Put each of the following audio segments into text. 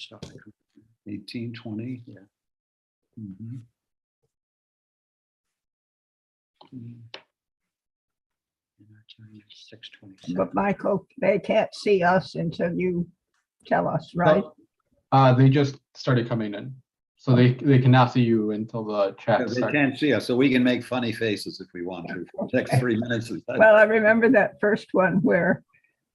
stuff. 1820. Yeah. Mhm. And our time is 6:27. But Michael, they can't see us until you tell us, right? They just started coming in. So they can now see you until the chat Because they starts. can't see us, so we can make funny faces if we want to. For the next 3 minutes. Well, I remember that first one where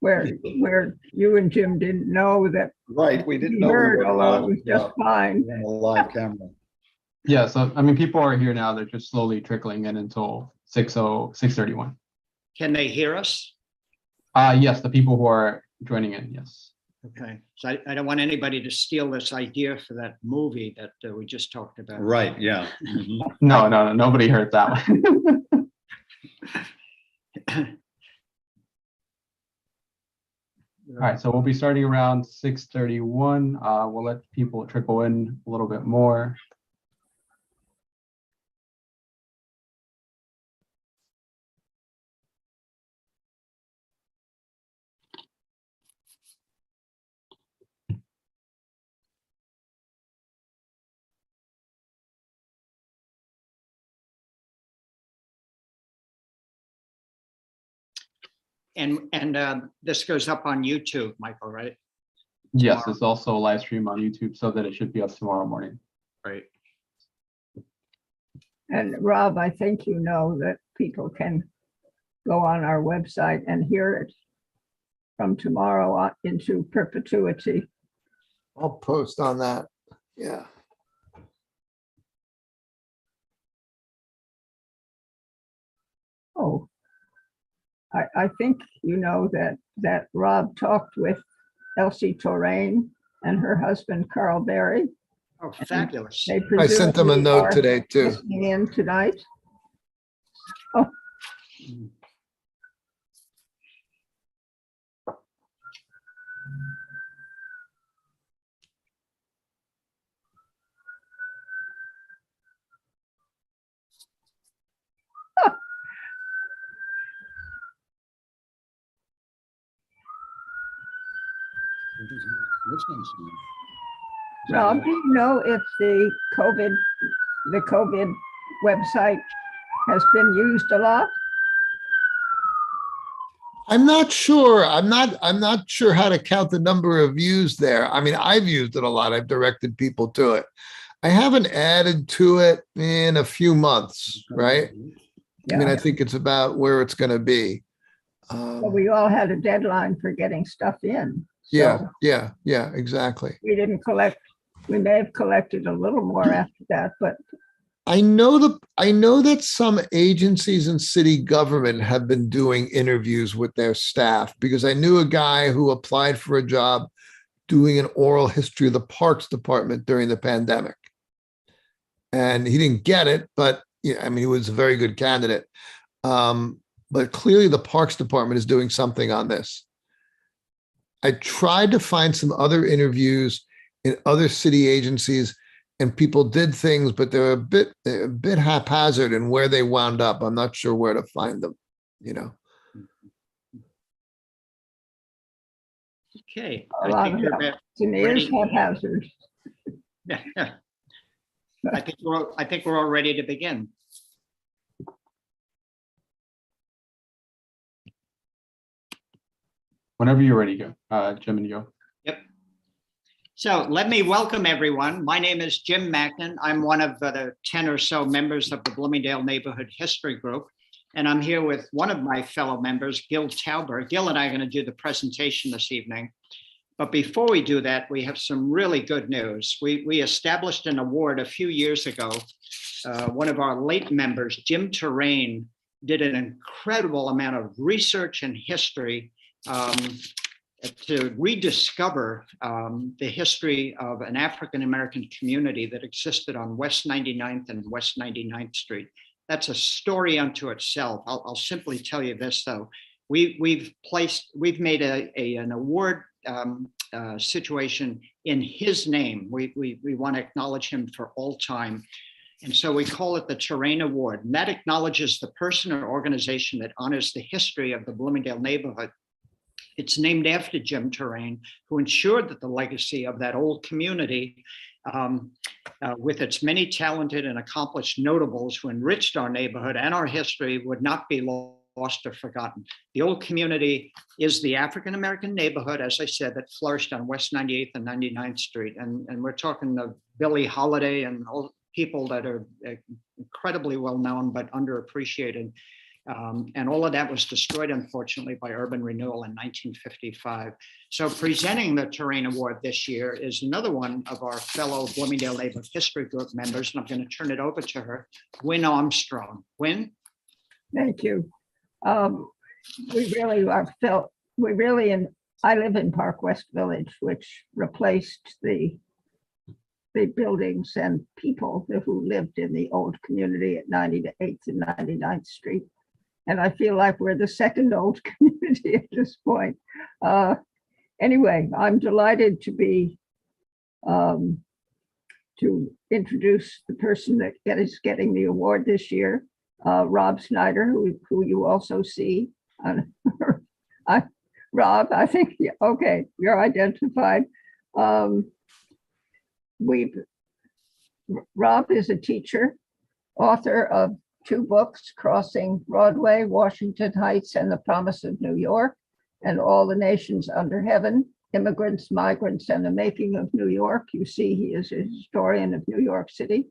you and Jim didn't know that Right, we didn't we know. we heard, were although on, it was just fine. on a live camera. Yeah, so I mean, people are here now. They're just slowly trickling in until 6:31. Can they hear us? Yes, the people who are joining in, yes. Okay, so I don't want anybody to steal this idea for that movie that we just talked about. Right, yeah. Mhm. No, nobody heard that one. All right, so we'll be starting around 6:31. We'll let people trickle in a little bit more. And this goes up on YouTube, Michael, right? Yes, Tomorrow. it's also a live stream on YouTube so that it should be up tomorrow morning. Right. And Rob, I think you know that people can go on our website and hear it from tomorrow on into perpetuity. I'll post on that. Yeah. Oh, I think you know that Rob talked with Elsie Torrain and her husband Carl Berry. Oh, fabulous. They I sent them a presumably note are today too. listening in tonight. Listening to them. Rob, do you know if the COVID website has been used a lot? I'm not sure. I'm not sure how to count the number of views there. I mean, I've used it a lot. I've directed people to it. I haven't added to it in a few months, right? I mean, Yeah, I think it's about where it's going to be. but we all had a deadline for getting stuff in. So Yeah, exactly. we didn't collect, we may have collected a little more after that, but I know that some agencies and city government have been doing interviews with their staff, because I knew a guy who applied for a job doing an oral history of the Parks Department during the pandemic. And he didn't get it, but yeah, I mean, he was a very good candidate. But clearly the Parks Department is doing something on this. I tried to find some other interviews in other city agencies, and people did things, but they're a bit haphazard in where they wound up. I'm not sure where to find them, you know. Okay. a I lot think of you're that about to me is ready. haphazard. I think we're all ready to begin. Whenever you're ready, go, Jim and Yo. Yep. So let me welcome everyone. My name is Jim Mackin. I'm one of the 10 or so members of the Bloomingdale Neighborhood History Group. And I'm here with one of my fellow members, Gil Tauber. Gil and I are going to do the presentation this evening. But before we do that, we have some really good news. We established an award a few years ago. One of our late members, Jim Terrain, did an incredible amount of research and history to rediscover the history of an African-American community that existed on West 99th and West 99th Street. That's a story unto itself. I'll simply tell you this, though. We've made an award situation in his name. We want to acknowledge him for all time. And so we call it the Terrain Award. And that acknowledges the person or organization that honors the history of the Bloomingdale neighborhood It's named after Jim Terrain, who ensured that the legacy of that old community, with its many talented and accomplished notables who enriched our neighborhood and our history, would not be lost or forgotten. The old community is the African-American neighborhood, as I said, that flourished on West 98th and 99th Street. And we're talking of Billie Holiday and all people that are incredibly well-known but underappreciated. And all of that was destroyed, unfortunately, by urban renewal in 1955. So presenting the Terrain Award this year is another one of our fellow Bloomingdale Neighborhood History Group members, and I'm going to turn it over to her, Wynn Armstrong. Wynn? Thank you. We really are felt, I live in Park West Village, which replaced the buildings and people who lived in the old community at 98th and 99th Street. And I feel like we're the second old community at this point. Anyway, I'm delighted to be to introduce the person that is getting the award this year, Rob Snyder, who you also see. Rob, I think, okay, you're identified. Rob is a teacher, author of 2 books, Crossing Broadway, Washington Heights, and the Promise of New York, and All the Nations Under Heaven, Immigrants, Migrants, and the Making of New York. You see, he is a historian of New York City,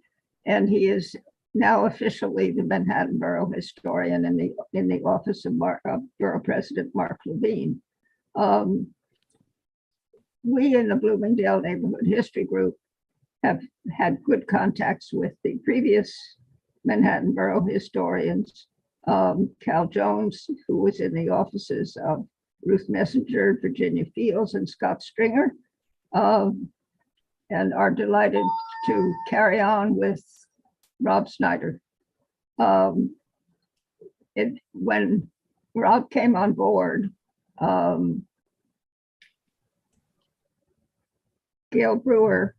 and he is now officially the Manhattan Borough historian in the office of Borough President Mark Levine. We in the Bloomingdale Neighborhood History Group have had good contacts with the previous Manhattan Borough historians, Cal Jones, who was in the offices of Ruth Messenger, Virginia Fields, and Scott Stringer, and are delighted to carry on with Rob Snyder. When Rob came on board, Gail Brewer,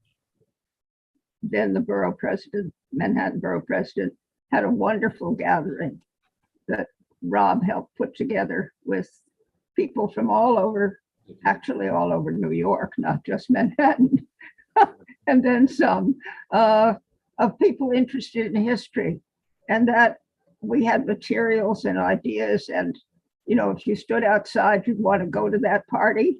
then the borough president, Manhattan Borough president, had a wonderful gathering that Rob helped put together with people from all over, actually all over New York, not just Manhattan, and then some of people interested in history. And that we had materials and ideas, and if you stood outside, you'd want to go to that party.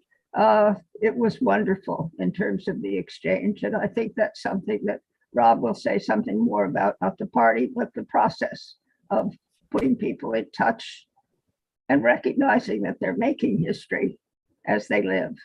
It was wonderful in terms of the exchange. And I think that's something that Rob will say something more about, not the party, but the process of putting people in touch and recognizing that they're making history as they live.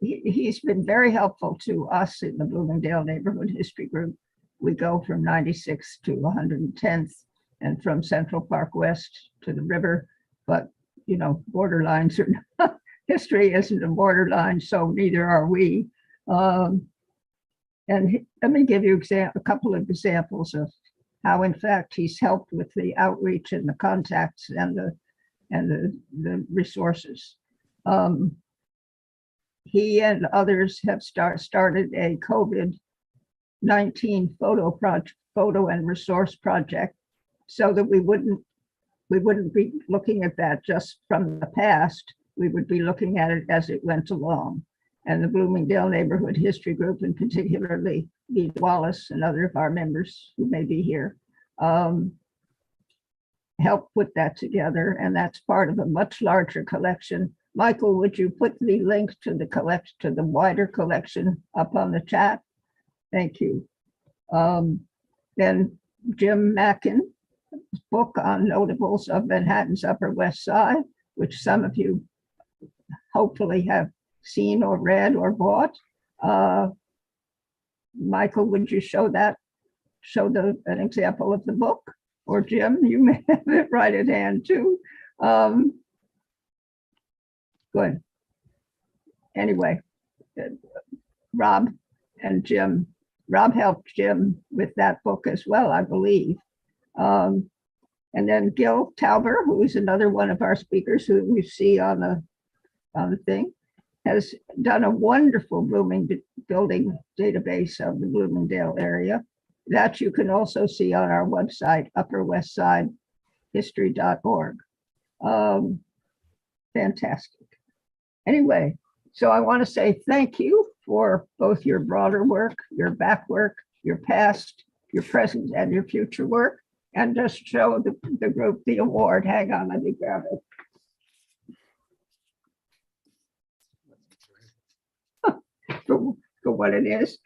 He's been very helpful to us in the Bloomingdale Neighborhood History Group. We go from 96th to 110th and from Central Park West to the river, but borderlines are not, history isn't a borderline, so neither are we. And let me give you a couple of examples of how, in fact, he's helped with the outreach and the contacts and the resources. He and others have started a COVID-19 photo and resource project, so that we wouldn't be looking at that just from the past. We would be looking at it as it went along. And the Bloomingdale Neighborhood History Group, and particularly Lee Wallace and other of our members who may be here, helped put that together. And that's part of a much larger collection. Michael, would you put the link to the wider collection up on the chat? Thank you. Then Jim Mackin's book on notables of Manhattan's Upper West Side, which some of you hopefully have seen or read or bought. Michael, would you show an example of the book? Or Jim, you may have it right at hand too. Good. Anyway, Rob helped Jim with that book as well, I believe. And then Gil Tauber, who is another one of our speakers who we see on the thing, has done a wonderful building database of the Bloomingdale area. that you can also see on our website, upperwestsidehistory.org. Fantastic. Anyway, so I want to say thank you for both your broader work, your back work, your past, your present, and your future work, and just show the group the award. Hang on, let me grab it. For what it is.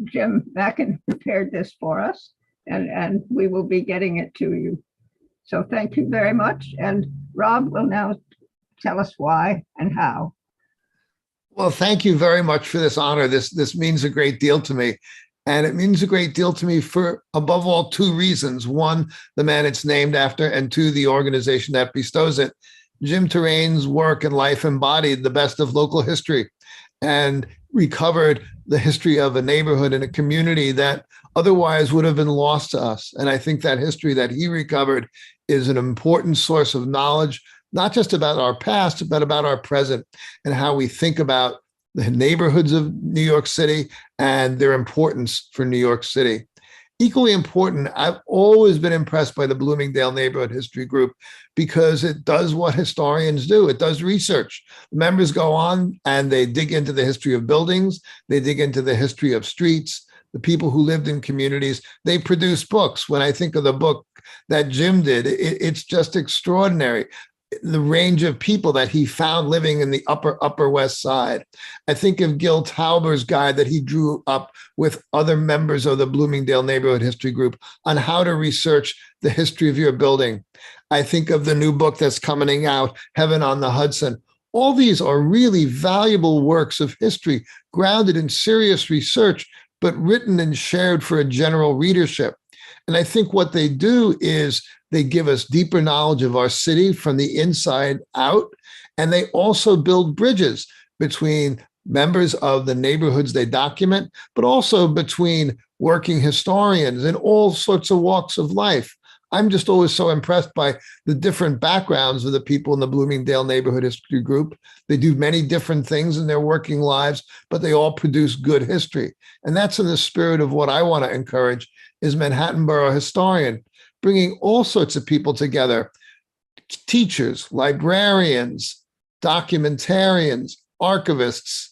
Jim Mackin prepared this for us, and we will be getting it to you. So thank you very much. And Rob will now tell us why and how. Well, thank you very much for this honor. This means a great deal to me. And it means a great deal to me for, above all, two reasons. One, the man it's named after, and two, the organization that bestows it. Jim Terrain's work and life embodied the best of local history and recovered the history of a neighborhood and a community that otherwise would have been lost to us. And I think that history that he recovered is an important source of knowledge, not just about our past, but about our present and how we think about the neighborhoods of New York City and their importance for New York City. Equally important, I've always been impressed by the Bloomingdale Neighborhood History Group because it does what historians do. It does research. Members go on and they dig into the history of buildings. They dig into the history of streets, the people who lived in communities. They produce books. When I think of the book that Jim did, it's just extraordinary. The range of people that he found living in the upper West Side. I think of Gil Tauber's guide that he drew up with other members of the Bloomingdale Neighborhood History Group on how to research the history of your building. I think of the new book that's coming out, Heaven on the Hudson. All these are really valuable works of history, grounded in serious research, but written and shared for a general readership. And I think what they do is they give us deeper knowledge of our city from the inside out, and they also build bridges between members of the neighborhoods they document, but also between working historians in all sorts of walks of life. I'm just always so impressed by the different backgrounds of the people in the Bloomingdale Neighborhood History Group. They do many different things in their working lives, but they all produce good history. And that's in the spirit of what I want to encourage is Manhattan Borough Historian, bringing all sorts of people together, teachers, librarians, documentarians, archivists,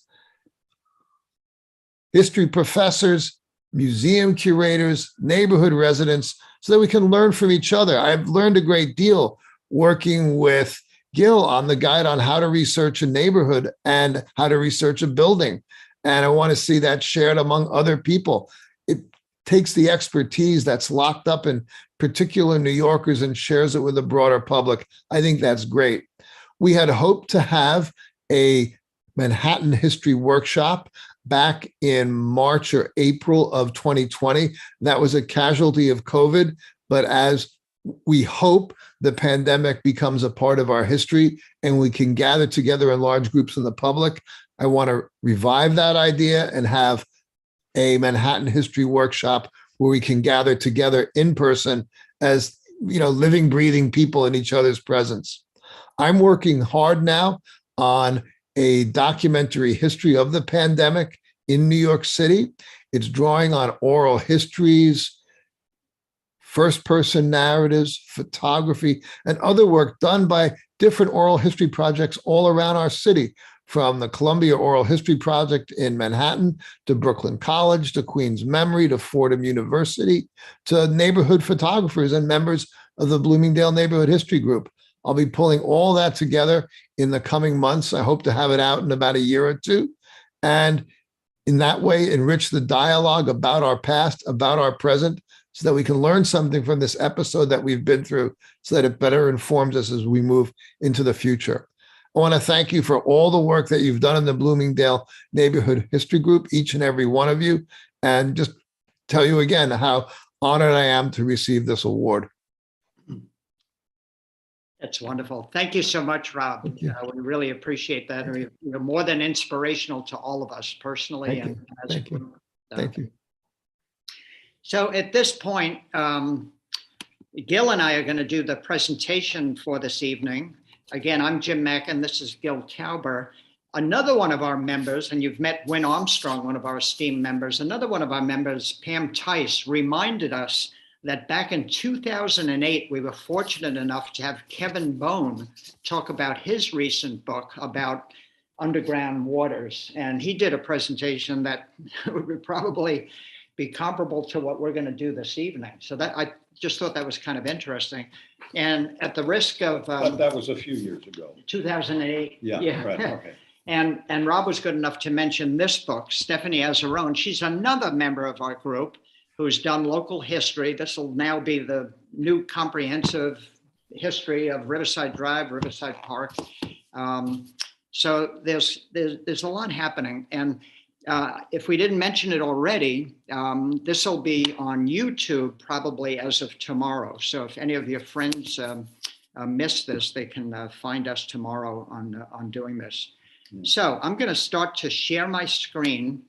history professors, museum curators, neighborhood residents, so that we can learn from each other. I've learned a great deal working with Gil on the guide on how to research a neighborhood and how to research a building. And I want to see that shared among other people. It takes the expertise that's locked up in particular New Yorkers and shares it with the broader public. I think that's great. We had hoped to have a Manhattan history workshop back in March or April of 2020. That was a casualty of COVID, but as we hope the pandemic becomes a part of our history and we can gather together in large groups in the public, I want to revive that idea and have a Manhattan history workshop where we can gather together in person as, living, breathing people in each other's presence. I'm working hard now on a documentary history of the pandemic in New York City. It's drawing on oral histories, first-person narratives, photography, and other work done by different oral history projects all around our city, from the Columbia Oral History Project in Manhattan to Brooklyn College to Queens Memory to Fordham University to neighborhood photographers and members of the Bloomingdale Neighborhood History Group. I'll be pulling all that together in the coming months. I hope to have it out in about a year or two. And in that way, enrich the dialogue about our past, about our present, so that we can learn something from this episode that we've been through, so that it better informs us as we move into the future. I want to thank you for all the work that you've done in the Bloomingdale Neighborhood History Group, each and every one of you, and just tell you again how honored I am to receive this award. That's wonderful. Thank you so much, Rob. We really appreciate that. You're more than inspirational to all of us personally and as a group. Thank you. So at this point, Gil and I are going to do the presentation for this evening. Again, I'm Jim Mackin. This is Gil Tauber. Another one of our members, and you've met Wynn Armstrong, one of our esteemed members, another one of our members, Pam Tice, reminded us that back in 2008, we were fortunate enough to have Kevin Bone talk about his recent book about underground waters. And he did a presentation that would probably be comparable to what we're going to do this evening. So that I just thought that was kind of interesting. And at the risk of But that was a few years ago. 2008. Yeah, right, okay. And Rob was good enough to mention this book, Stephanie Azzarone. She's another member of our group who's done local history. This will now be the new comprehensive history of Riverside Drive, Riverside Park. So there's a lot happening. And if we didn't mention it already, this will be on YouTube probably as of tomorrow. So if any of your friends missed this, they can find us tomorrow on doing this. So I'm going to start to share my screen.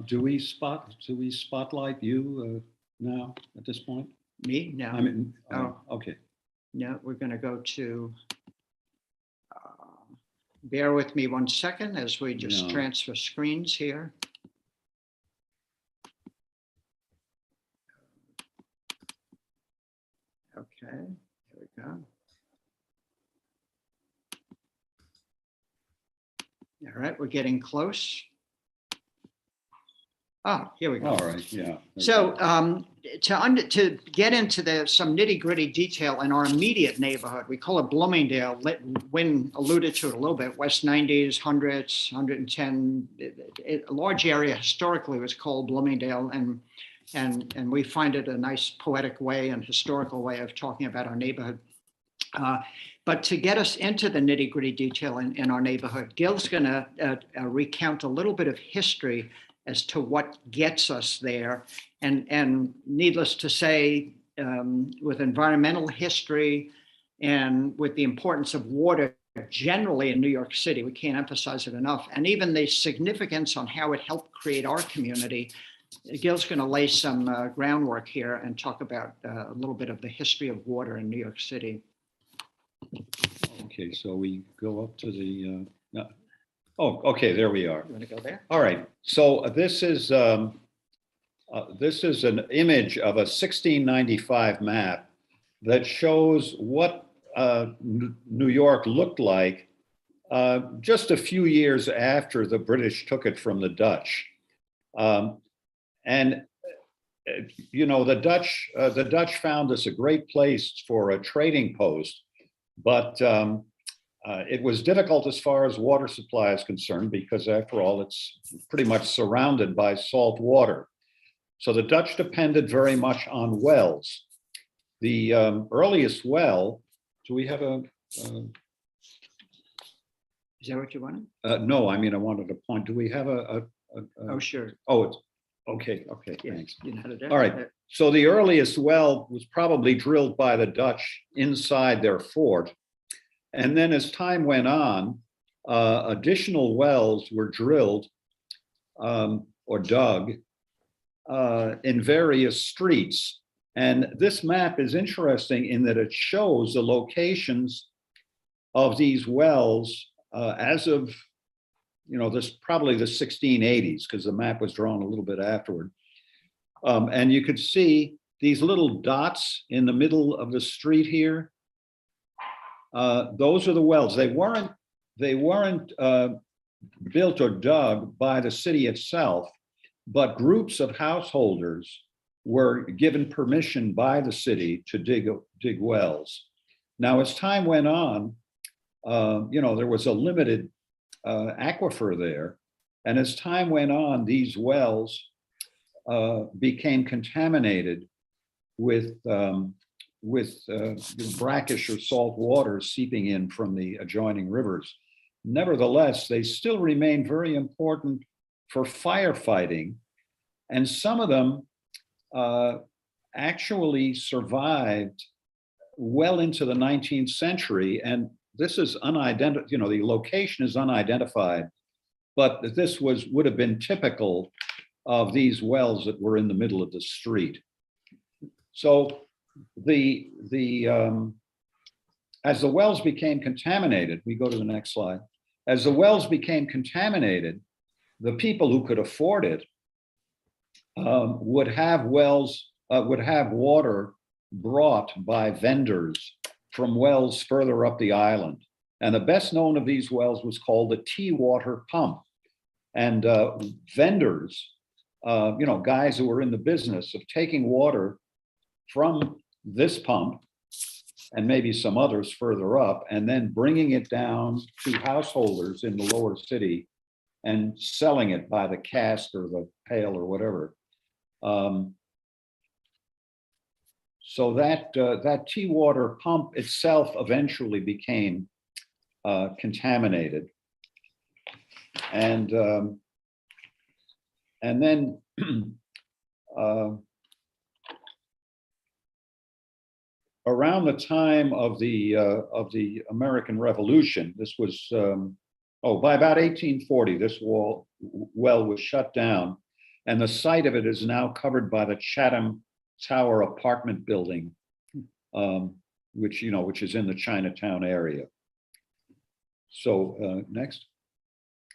Do we spotlight you now at this point? Me? No. I mean, Oh. okay. No, we're going to go to, bear with me 1 second as we just No. transfer screens here. Okay, here we go. All right, we're getting close. Oh, here we go. All right, yeah. So to get into some nitty gritty detail in our immediate neighborhood, we call it Bloomingdale. Wynn alluded to it a little bit, West 90s, 100s, 110, a large area historically was called Bloomingdale. And we find it a nice poetic way and historical way of talking about our neighborhood. But to get us into the nitty gritty detail in our neighborhood, Gil's going to recount a little bit of history as to what gets us there. And needless to say, with environmental history and with the importance of water generally in New York City, we can't emphasize it enough, and even the significance on how it helped create our community, Gil's going to lay some groundwork here and talk about a little bit of the history of water in New York City. Okay, so we go up to the, oh, okay, there we are. You want to go there? All right, so this is an image of a 1695 map that shows what New York looked like just a few years after the British took it from the Dutch. And you know, the Dutch found this a great place for a trading post, but it was difficult as far as water supply is concerned, because after all, it's pretty much surrounded by salt water. So the Dutch depended very much on wells. The earliest well, do we have a? Is that what you wanted? No, I mean, I wanted to point, do we have a Oh, sure. oh, it's, okay, Yeah, thanks. you know how to do it. All right. So the earliest well was probably drilled by the Dutch inside their fort. And then as time went on, additional wells were drilled or dug in various streets. And this map is interesting in that it shows the locations of these wells as of, you know, this probably the 1680s, because the map was drawn a little bit afterward. And you could see these little dots in the middle of the street here. Those are the wells. They weren't built or dug by the city itself, but groups of householders were given permission by the city to dig wells. Now, as time went on, you know, there was a limited aquifer there, and as time went on, these wells became contaminated with brackish or salt water seeping in from the adjoining rivers. Nevertheless, they still remain very important for firefighting, and some of them actually survived well into the 19th century. And this is unidentified, you know, the location is unidentified, but this would have been typical of these wells that were in the middle of the street. So as the wells became contaminated, we go to the next slide. As the wells became contaminated, the people who could afford it would have water brought by vendors from wells further up the island. And the best known of these wells was called the tea water pump. And vendors, guys who were in the business of taking water from this pump and maybe some others further up, and then bringing it down to householders in the lower city and selling it by the cask or the pail or whatever. So that tea water pump itself eventually became contaminated, and then around the time of the American Revolution, this was by about 1840, this well was shut down, and the site of it is now covered by the Chatham Tower apartment building, which is in the Chinatown area. So next.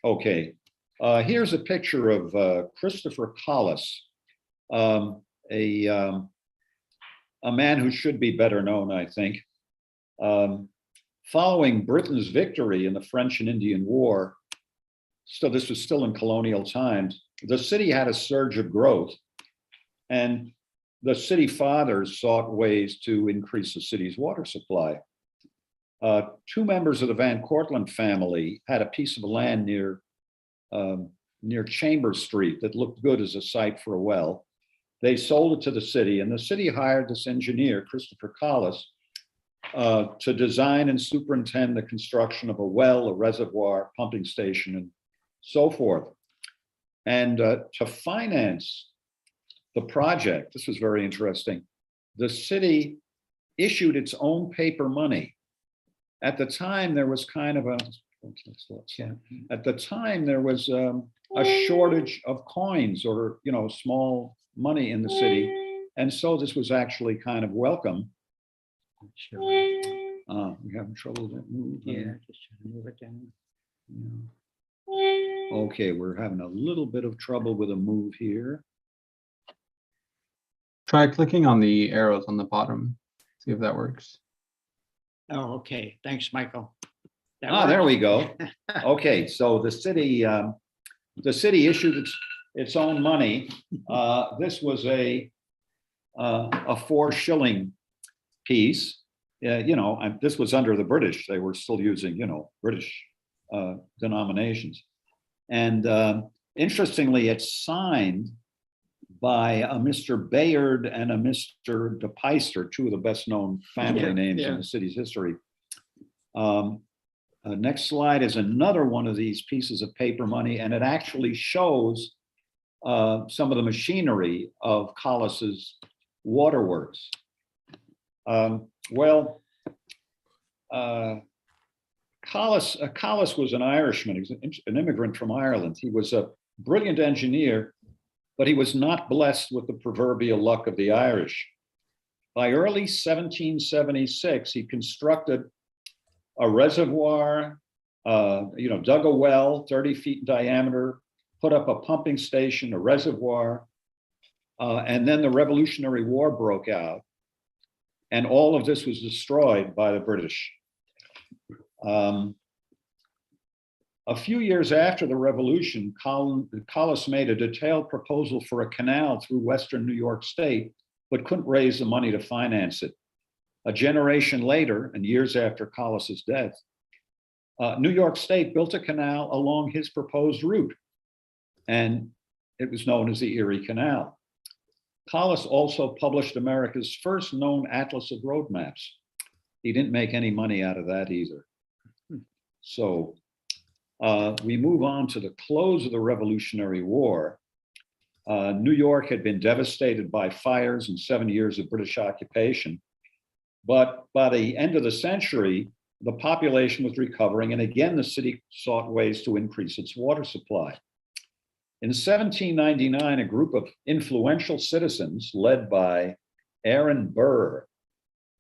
Okay, here's a picture of Christopher Collis, a man who should be better known, I think. Following Britain's victory in the French and Indian War, so this was still in colonial times, the city had a surge of growth, and the city fathers sought ways to increase the city's water supply. Two members of the Van Cortlandt family had a piece of land near Chambers Street that looked good as a site for a well. They sold it to the city, and the city hired this engineer, Christopher Collis, to design and superintend the construction of a well, a reservoir, pumping station, and so forth. And to finance the project, this was very interesting, the city issued its own paper money. At the time, there was kind of at the time, there was a shortage of coins or, small money in the city. And so this was actually kind of welcome. We're having trouble with that move. Yeah, just trying to move it down. Yeah. Okay, we're having a little bit of trouble with a move here. Try clicking on the arrows on the bottom, see if that works. Oh, okay. Thanks, Michael. There we go. Okay, so the city issued its own money. This was a 4-shilling piece. This was under the British. They were still using, British denominations. And interestingly, it's signed by a Mr. Bayard and a Mr. De Peyster, two of the best known family names in the city's history. Next slide is another one of these pieces of paper money, and it actually shows some of the machinery of Collis's waterworks. Collis was an Irishman. He was an immigrant from Ireland. He was a brilliant engineer, but he was not blessed with the proverbial luck of the Irish. By early 1776, he constructed a reservoir, dug a well 30 feet in diameter, put up a pumping station, a reservoir, and then the Revolutionary War broke out. And all of this was destroyed by the British. A few years after the Revolution, Collis made a detailed proposal for a canal through Western New York State, but couldn't raise the money to finance it. A generation later, and years after Collis's death, New York State built a canal along his proposed route, and it was known as the Erie Canal. Collis also published America's first known atlas of road maps. He didn't make any money out of that either. So we move on to the close of the Revolutionary War. New York had been devastated by fires and 7 years of British occupation. But by the end of the century, the population was recovering, and again, the city sought ways to increase its water supply. In 1799, a group of influential citizens led by Aaron Burr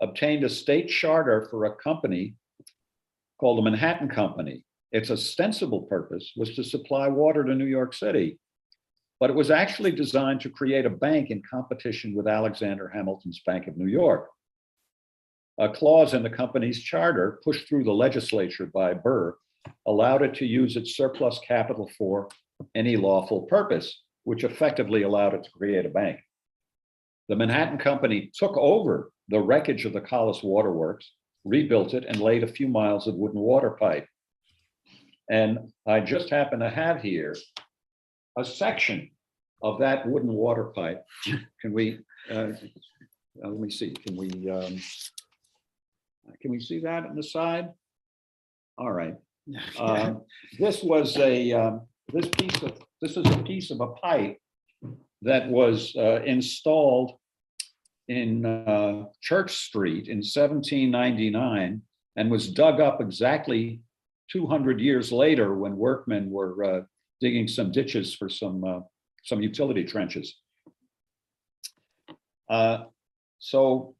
obtained a state charter for a company called the Manhattan Company. Its ostensible purpose was to supply water to New York City, but it was actually designed to create a bank in competition with Alexander Hamilton's Bank of New York. A clause in the company's charter, pushed through the legislature by Burr, allowed it to use its surplus capital for any lawful purpose, which effectively allowed it to create a bank. The Manhattan Company took over the wreckage of the Collis Waterworks, rebuilt it, and laid a few miles of wooden water pipe. And I just happen to have here a section of that wooden water pipe. Can we, let me see, can we see that on the side? All right. This was a, this is a piece of a pipe that was installed in Church Street in 1799 and was dug up exactly 200 years later when workmen were digging some ditches for some utility trenches. So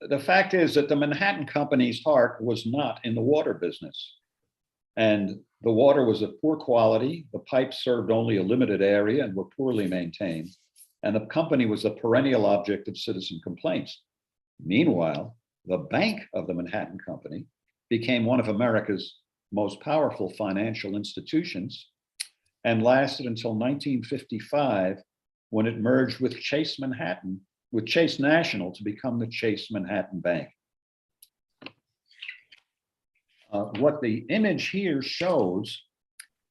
the fact is that the Manhattan Company's heart was not in the water business. And the water was of poor quality. The pipes served only a limited area and were poorly maintained. And the company was a perennial object of citizen complaints. Meanwhile, the Bank of the Manhattan Company became one of America's most powerful financial institutions and lasted until 1955, when it merged with Chase National to become the Chase Manhattan Bank. What the image here shows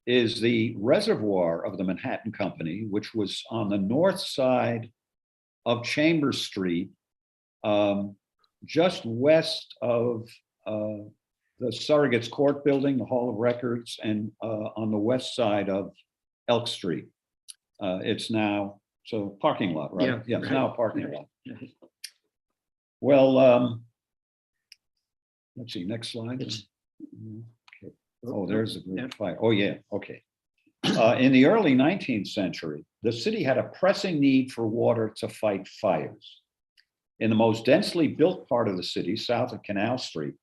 is the reservoir of the Manhattan Company, which was on the north side of Chambers Street, just west of the Surrogates Court building, the Hall of Records, and on the west side of Elk Street. It's now, so parking lot, right? Yeah, it's now a parking lot. Well, let's see, next slide. Okay. Oh, there's a great fire. Oh yeah, okay. In the early 19th century, the city had a pressing need for water to fight fires. In the most densely built part of the city, south of Canal Street,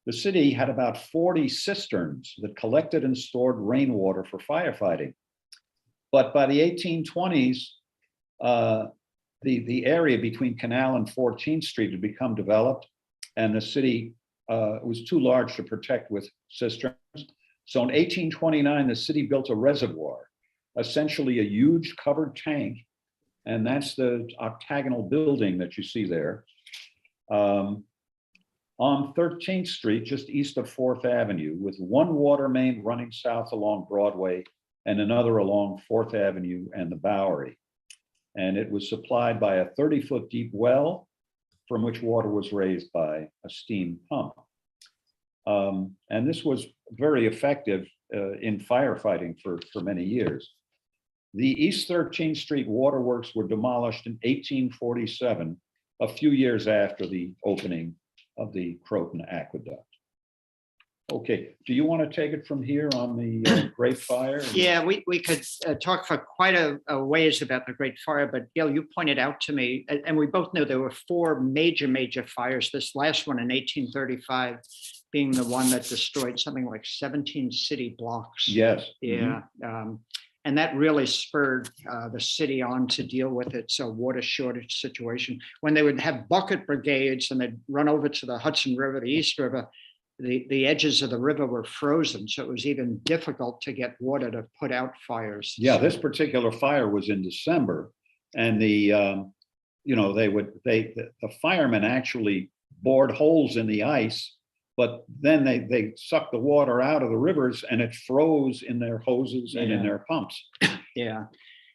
the city had about 40 cisterns that collected and stored rainwater for firefighting. But by the 1820s, the area between Canal and 14th Street had become developed, and the city was too large to protect with cisterns. So in 1829, the city built a reservoir, essentially a huge covered tank, and that's the octagonal building that you see there. On 13th Street, just east of 4th Avenue, with one water main running south along Broadway and another along 4th Avenue and the Bowery. And it was supplied by a 30-foot deep well from which water was raised by a steam pump. And this was very effective in firefighting for many years. The East 13th Street waterworks were demolished in 1847, a few years after the opening of the Croton Aqueduct. Okay, do you want to take it from here on the Great Fire? Yeah, we could talk for quite a ways about the Great Fire, but Gil, you pointed out to me, and we both know there were four major fires. This last one in 1835 being the one that destroyed something like 17 city blocks. Yes. Yeah. And that really spurred the city on to deal with its water shortage situation. When they would have bucket brigades and they'd run over to the Hudson River, the East River, the edges of the river were frozen. So it was even difficult to get water to put out fires. Yeah, this particular fire was in December, and the firemen actually bored holes in the ice, but then they sucked the water out of the rivers and it froze in their hoses and in their pumps. Yeah.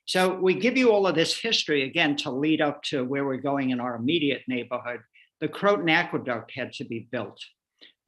So we give you all of this history again to lead up to where we're going in our immediate neighborhood. The Croton Aqueduct had to be built.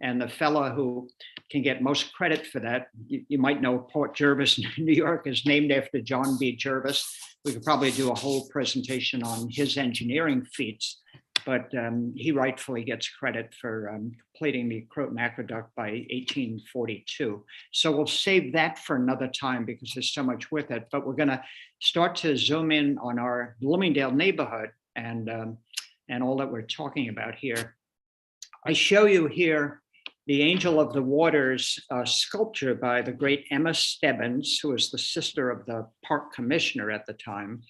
And the fellow who can get most credit for that, you might know Port Jervis, New York, is named after John B. Jervis. We could probably do a whole presentation on his engineering feats, but he rightfully gets credit for completing the Croton Aqueduct by 1842. So we'll save that for another time because there's so much with it. But we're going to start to zoom in on our Bloomingdale neighborhood and all that we're talking about here. I show you here the Angel of the Waters sculpture by the great Emma Stebbins, who was the sister of the park commissioner at the time.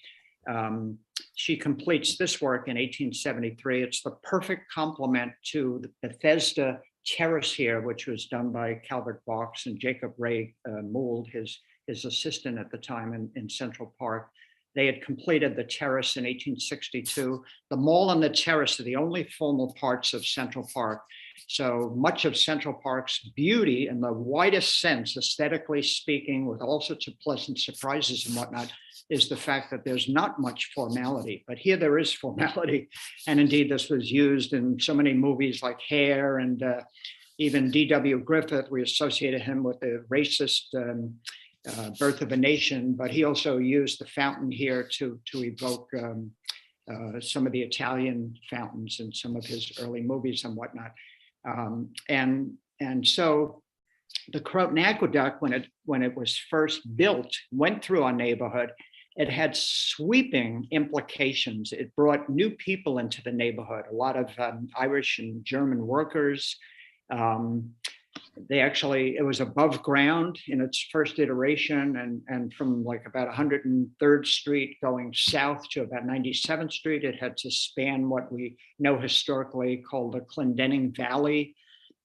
She completes this work in 1873. It's the perfect complement to the Bethesda terrace here, which was done by Calvert Vaux and Jacob Ray Mould, his assistant at the time in Central Park. They had completed the terrace in 1862. The mall and the terrace are the only formal parts of Central Park. So much of Central Park's beauty in the widest sense, aesthetically speaking, with all sorts of pleasant surprises and whatnot, is the fact that there's not much formality. But here there is formality. And indeed, this was used in so many movies like Hair, and even D.W. Griffith. We associated him with the racist Birth of a Nation, but he also used the fountain here to evoke some of the Italian fountains in some of his early movies and whatnot. And so the Croton Aqueduct, when it was first built, went through our neighborhood. It had sweeping implications. It brought new people into the neighborhood, a lot of Irish and German workers. It was above ground in its first iteration, and from like about 103rd Street going south to about 97th Street, it had to span what we know historically called the Clendenning Valley.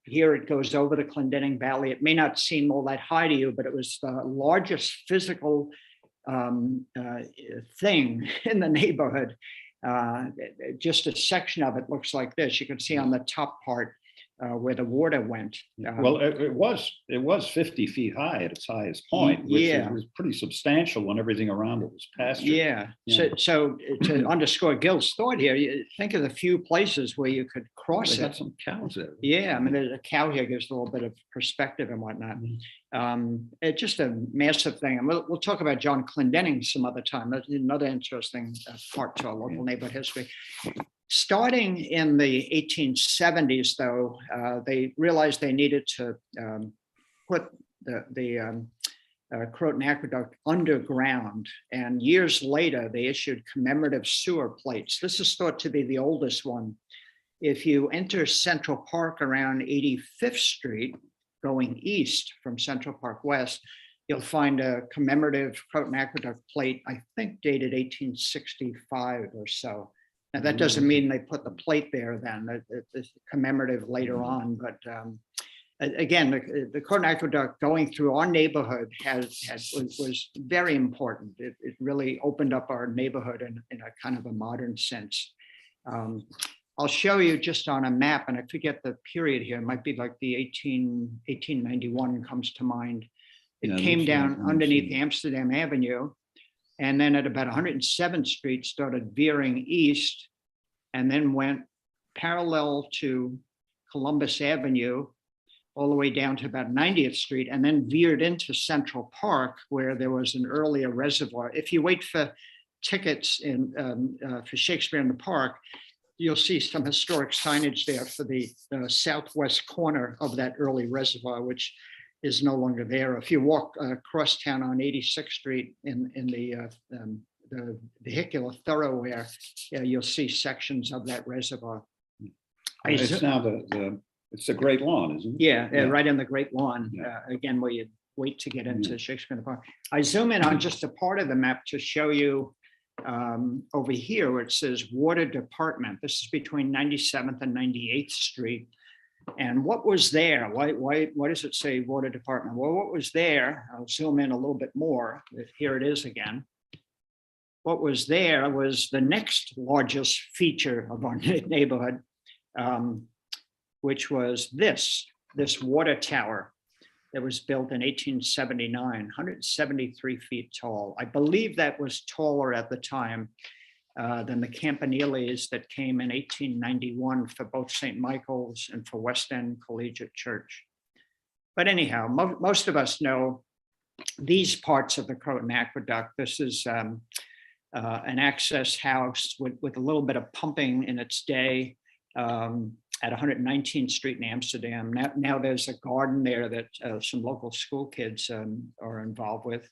Here it goes over the Clendenning Valley. It may not seem all that high to you, but it was the largest physical thing in the neighborhood. Just a section of it looks like this. You can see on the top part where the water went. Well, it was 50 feet high at its highest point, which was pretty substantial when everything around it was pasture. Yeah. So to underscore Gil's thought here, you think of the few places where you could cross They it. got some cows there. Yeah, I mean, there's a cow here, gives a little bit of perspective and whatnot. It's just a massive thing. And we'll talk about John Clendenning some other time. That's another interesting part to our local neighborhood history. Starting in the 1870s, though, they realized they needed to put the Croton Aqueduct underground. And years later, they issued commemorative sewer plates. This is thought to be the oldest one. If you enter Central Park around 85th Street, going east from Central Park West, you'll find a commemorative Croton Aqueduct plate, I think dated 1865 or so. Now, that doesn't mean they put the plate there then, it's commemorative later on, but again, the Croton Aqueduct going through our neighborhood was very important. It really opened up our neighborhood in a kind of a modern sense. I'll show you just on a map, and I forget the period here, it might be like the 1891 comes to mind. It came down underneath Amsterdam Avenue, and then at about 107th Street started veering east, and then went parallel to Columbus Avenue all the way down to about 90th Street, and then veered into Central Park, where there was an earlier reservoir. If you wait for tickets for Shakespeare in the Park, you'll see some historic signage there for the southwest corner of that early reservoir, which is no longer there. If you walk across town on 86th Street in the vehicular thoroughfare, you'll see sections of that reservoir. It's now it's the Great Lawn, isn't it? Yeah, right in the Great Lawn, again, where you wait to get into Shakespeare in the Park. I zoom in on just a part of the map to show you over here where it says Water Department. This is between 97th and 98th Street. And what was there? Why does it say Water Department? Well, what was there, I'll zoom in a little bit more. Here it is again. What was there was the next largest feature of our neighborhood, which was this water tower that was built in 1879, 173 feet tall. I believe that was taller at the time than the campaniles that came in 1891 for both St. Michael's and for West End Collegiate Church. But anyhow, most of us know these parts of the Croton Aqueduct. This is an access house with a little bit of pumping in its day at 119th Street in Amsterdam. Now there's a garden there that some local school kids are involved with.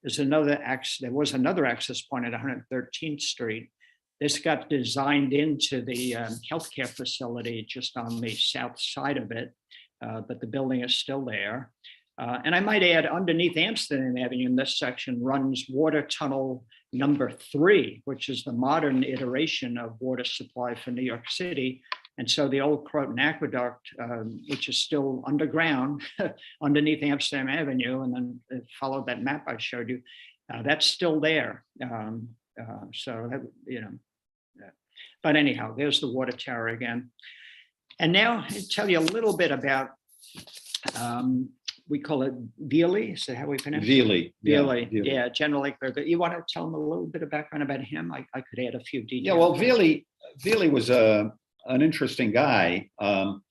There was another access point at 113th Street. This got designed into the healthcare facility just on the south side of it. but the building is still there. And I might add, underneath Amsterdam Avenue in this section runs water tunnel number 3, which is the modern iteration of water supply for New York City. And so the old Croton Aqueduct, which is still underground underneath Amsterdam Avenue, and then follow that map I showed you, that's still there. So that, you know, but anyhow, there's the water tower again. And now I'll tell you a little bit about, we call it Vieli, is that how we pronounce it? Vieli. Vieli, Vieli. yeah, General Lakeberg. You want to tell them a little bit of background about him? I could add a few details. Yeah, well, Vieli was an interesting guy. Well,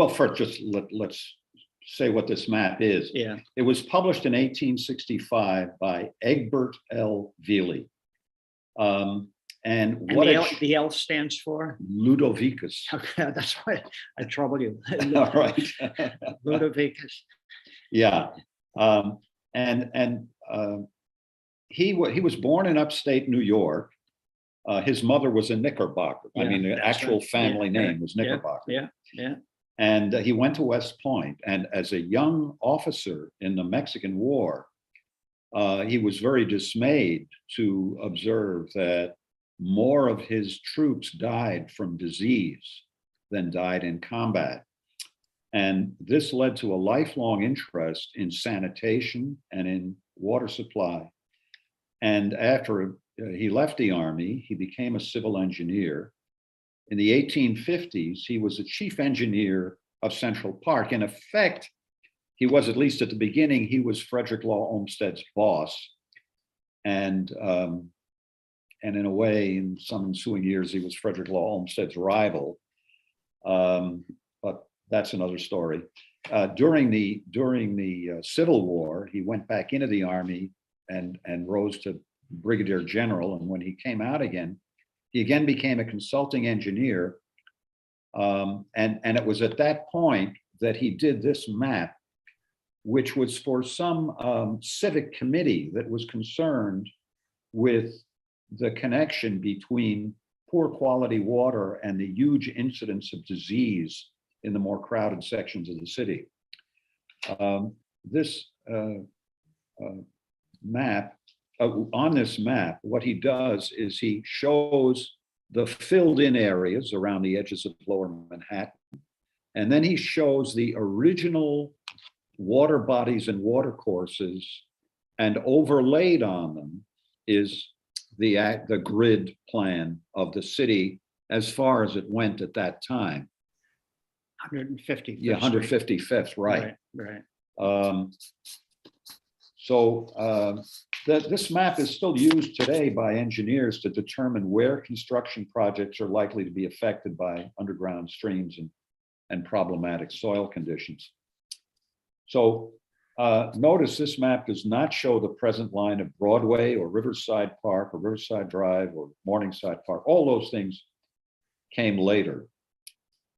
first, just let's say what this map is. Yeah, It was published in 1865 by Egbert L. Vieli. And and what the L stands for? Ludovicus. Okay, that's why I trouble you. All right. Ludovicus. Yeah. He was born in upstate New York. His mother was a Knickerbocker. I Yeah, mean, the that's actual right. family Yeah, name was Knickerbocker. Yeah. And he went to West Point. And as a young officer in the Mexican War, he was very dismayed to observe that more of his troops died from disease than died in combat. And this led to a lifelong interest in sanitation and in water supply. And after he left the Army, he became a civil engineer. In the 1850s, he was the chief engineer of Central Park. In effect, he was, at least at the beginning, he was Frederick Law Olmsted's boss. And in a way, in some ensuing years, he was Frederick Law Olmsted's rival. But that's another story. During the Civil War, he went back into the Army and rose to brigadier general. And when he came out again, he again became a consulting engineer. And it was at that point that he did this map, which was for some civic committee that was concerned with the connection between poor quality water and the huge incidence of disease in the more crowded sections of the city. This map, on this map, what he does is he shows the filled in areas around the edges of lower Manhattan. And then he shows the original water bodies and watercourses, and overlaid on them is the grid plan of the city as far as it went at that time. 150th. Yeah, 155th, right. Right. This map is still used today by engineers to determine where construction projects are likely to be affected by underground streams and problematic soil conditions. So notice this map does not show the present line of Broadway or Riverside Park or Riverside Drive or Morningside Park. All those things came later.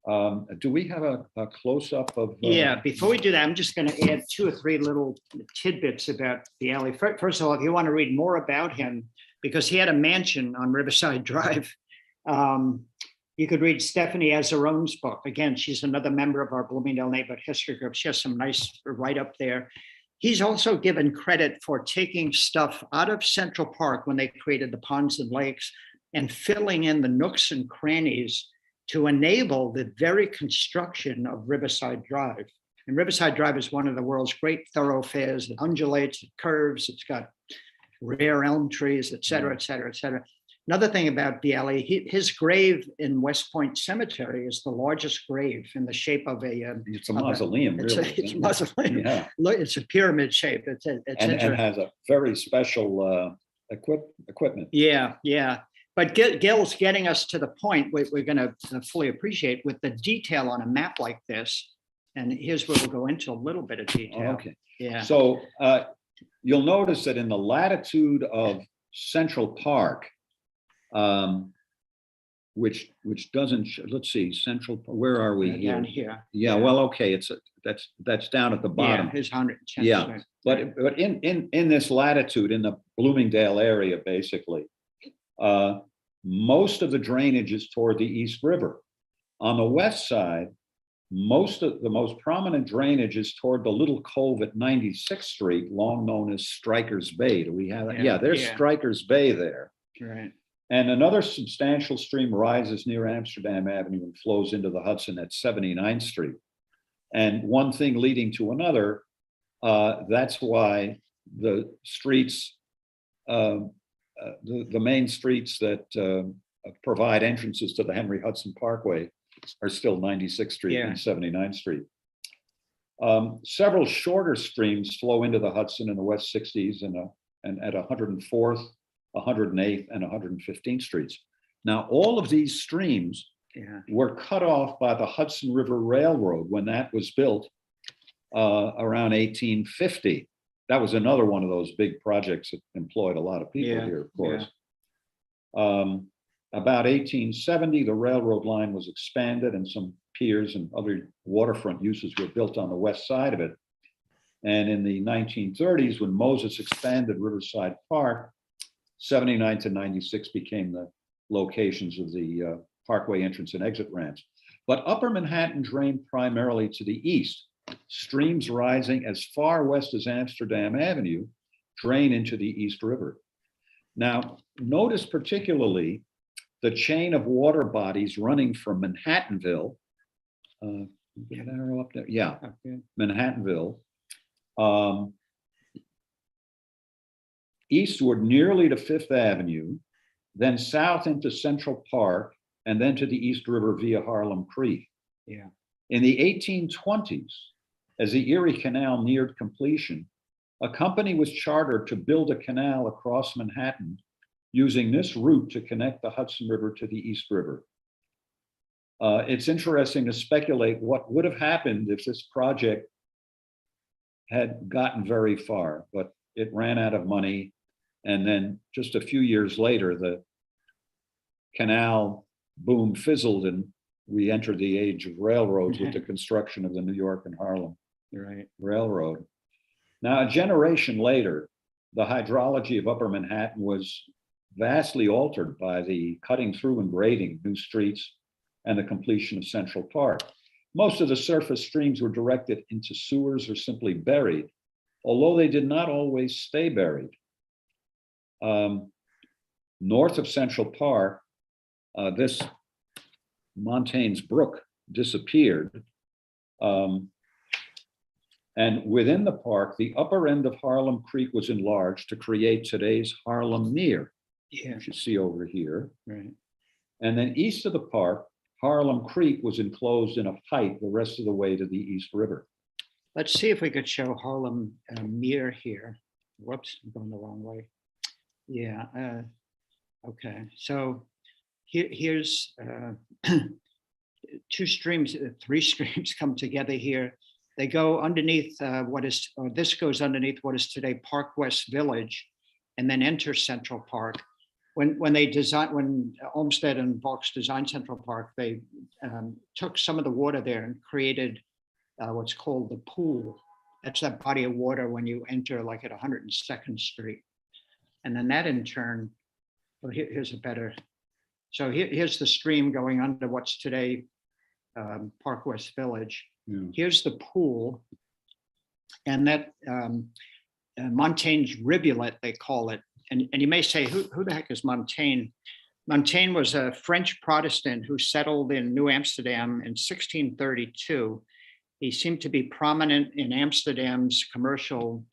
Do we have a close-up of? Yeah, before we do that, I'm just going to add 2 or 3 little tidbits about the alley. First of all, if you want to read more about him, because he had a mansion on Riverside Drive, you could read Stephanie Azzarone's book. Again, she's another member of our Bloomingdale Neighborhood History Group. She has some nice write-up there. He's also given credit for taking stuff out of Central Park when they created the ponds and lakes and filling in the nooks and crannies to enable the very construction of Riverside Drive. And Riverside Drive is one of the world's great thoroughfares. It undulates, it curves, it's got rare elm trees, et cetera, et cetera, et cetera. Another thing about Vieli, his grave in West Point Cemetery is the largest grave in the shape of a. It's a mausoleum, really. It's a mausoleum. Yeah. Look, it's a pyramid shape. And has a very special equipment. Yeah. But Gil's getting us to the point we're going to fully appreciate with the detail on a map like this. And here's where we'll go into a little bit of detail. Okay. Yeah. So you'll notice that in the latitude of Central Park, which doesn't, let's see, Central, where are we here? Down here. Yeah, well, okay, that's down at the bottom. Yeah, his 110. Yeah, but in this latitude, in the Bloomingdale area, basically, most of the drainage is toward the East River. On the west side, the most prominent drainage is toward the little cove at 96th Street, long known as Stryker's Bay. Do we have that? Yeah, there's Stryker's Bay there. Right. And another substantial stream rises near Amsterdam Avenue and flows into the Hudson at 79th Street. And one thing leading to another, that's why the streets, the main streets that provide entrances to the Henry Hudson Parkway are still 96th Street and 79th Street. Several shorter streams flow into the Hudson in the West 60s and at 104th, 108th, and 115th Streets. Now, all of these streams were cut off by the Hudson River Railroad when that was built around 1850. That was another one of those big projects that employed a lot of people here, of course. About 1870, the railroad line was expanded and some piers and other waterfront uses were built on the west side of it. And in the 1930s, when Moses expanded Riverside Park, 79 to 96 became the locations of the Parkway entrance and exit ramps. But Upper Manhattan drained primarily to the east. Streams rising as far west as Amsterdam Avenue drain into the East River. Now, notice particularly the chain of water bodies running from Manhattanville, get an arrow up there? Yeah, Manhattanville, eastward nearly to Fifth Avenue, then south into Central Park, and then to the East River via Harlem Creek. In the 1820s, as the Erie Canal neared completion, a company was chartered to build a canal across Manhattan using this route to connect the Hudson River to the East River. It's interesting to speculate what would have happened if this project had gotten very far, but it ran out of money. And then just a few years later, the canal boom fizzled and we entered the age of railroads with the construction of the New York and Harlem Railroad. Now, a generation later, the hydrology of Upper Manhattan was vastly altered by the cutting through and grading new streets and the completion of Central Park. Most of the surface streams were directed into sewers or simply buried, although they did not always stay buried. North of Central Park, this Montaigne's Brook disappeared. And within the park, the upper end of Harlem Creek was enlarged to create today's Harlem Mere. You should see over here. And then east of the park, Harlem Creek was enclosed in a pipe the rest of the way to the East River. Let's see if we could show Harlem Mere here. Whoops, I'm going the wrong way. Okay, so here's two streams, three streams come together here. They go underneath this goes underneath what is today Park West Village, and then enter Central Park. When Olmsted and Vaux designed Central Park, they took some of the water there and created what's called the pool. That's that body of water when you enter like at 102nd Street. And then that in turn, well, here's a better, so here's the stream going under what's today Park West Village. Here's the pool, and that Montaigne's rivulet, they call it. And you may say, who the heck is Montaigne? Montaigne was a French Protestant who settled in New Amsterdam in 1632. He seemed to be prominent in Amsterdam's commercial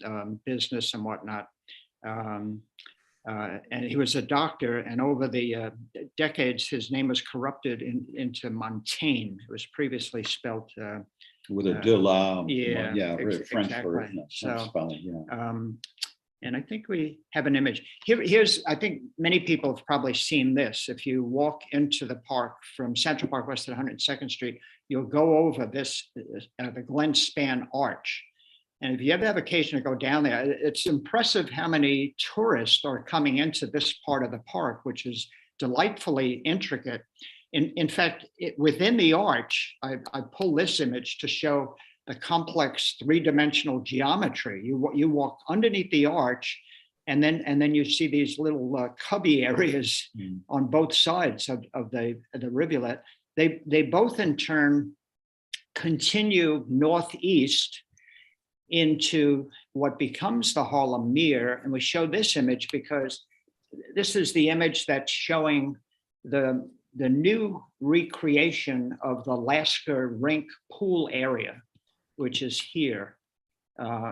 business and whatnot. And he was a doctor, and over the decades, his name was corrupted into Montaigne. It was previously spelt with a de la, French exactly. version, spelling, and I think we have an image. Here's, I think many people have probably seen this. If you walk into the park from Central Park West to 102nd Street, you'll go over this, the Glen Span Arch. And if you ever have occasion to go down there, it's impressive how many tourists are coming into this part of the park, which is delightfully intricate. In fact, within the arch, I pull this image to show the complex three-dimensional geometry. You walk underneath the arch, and then you see these little cubby areas on both sides of the rivulet. They both in turn continue northeast into what becomes the Harlem Mere. And we show this image because this is the image that's showing the new recreation of the Lasker Rink pool area, which is here.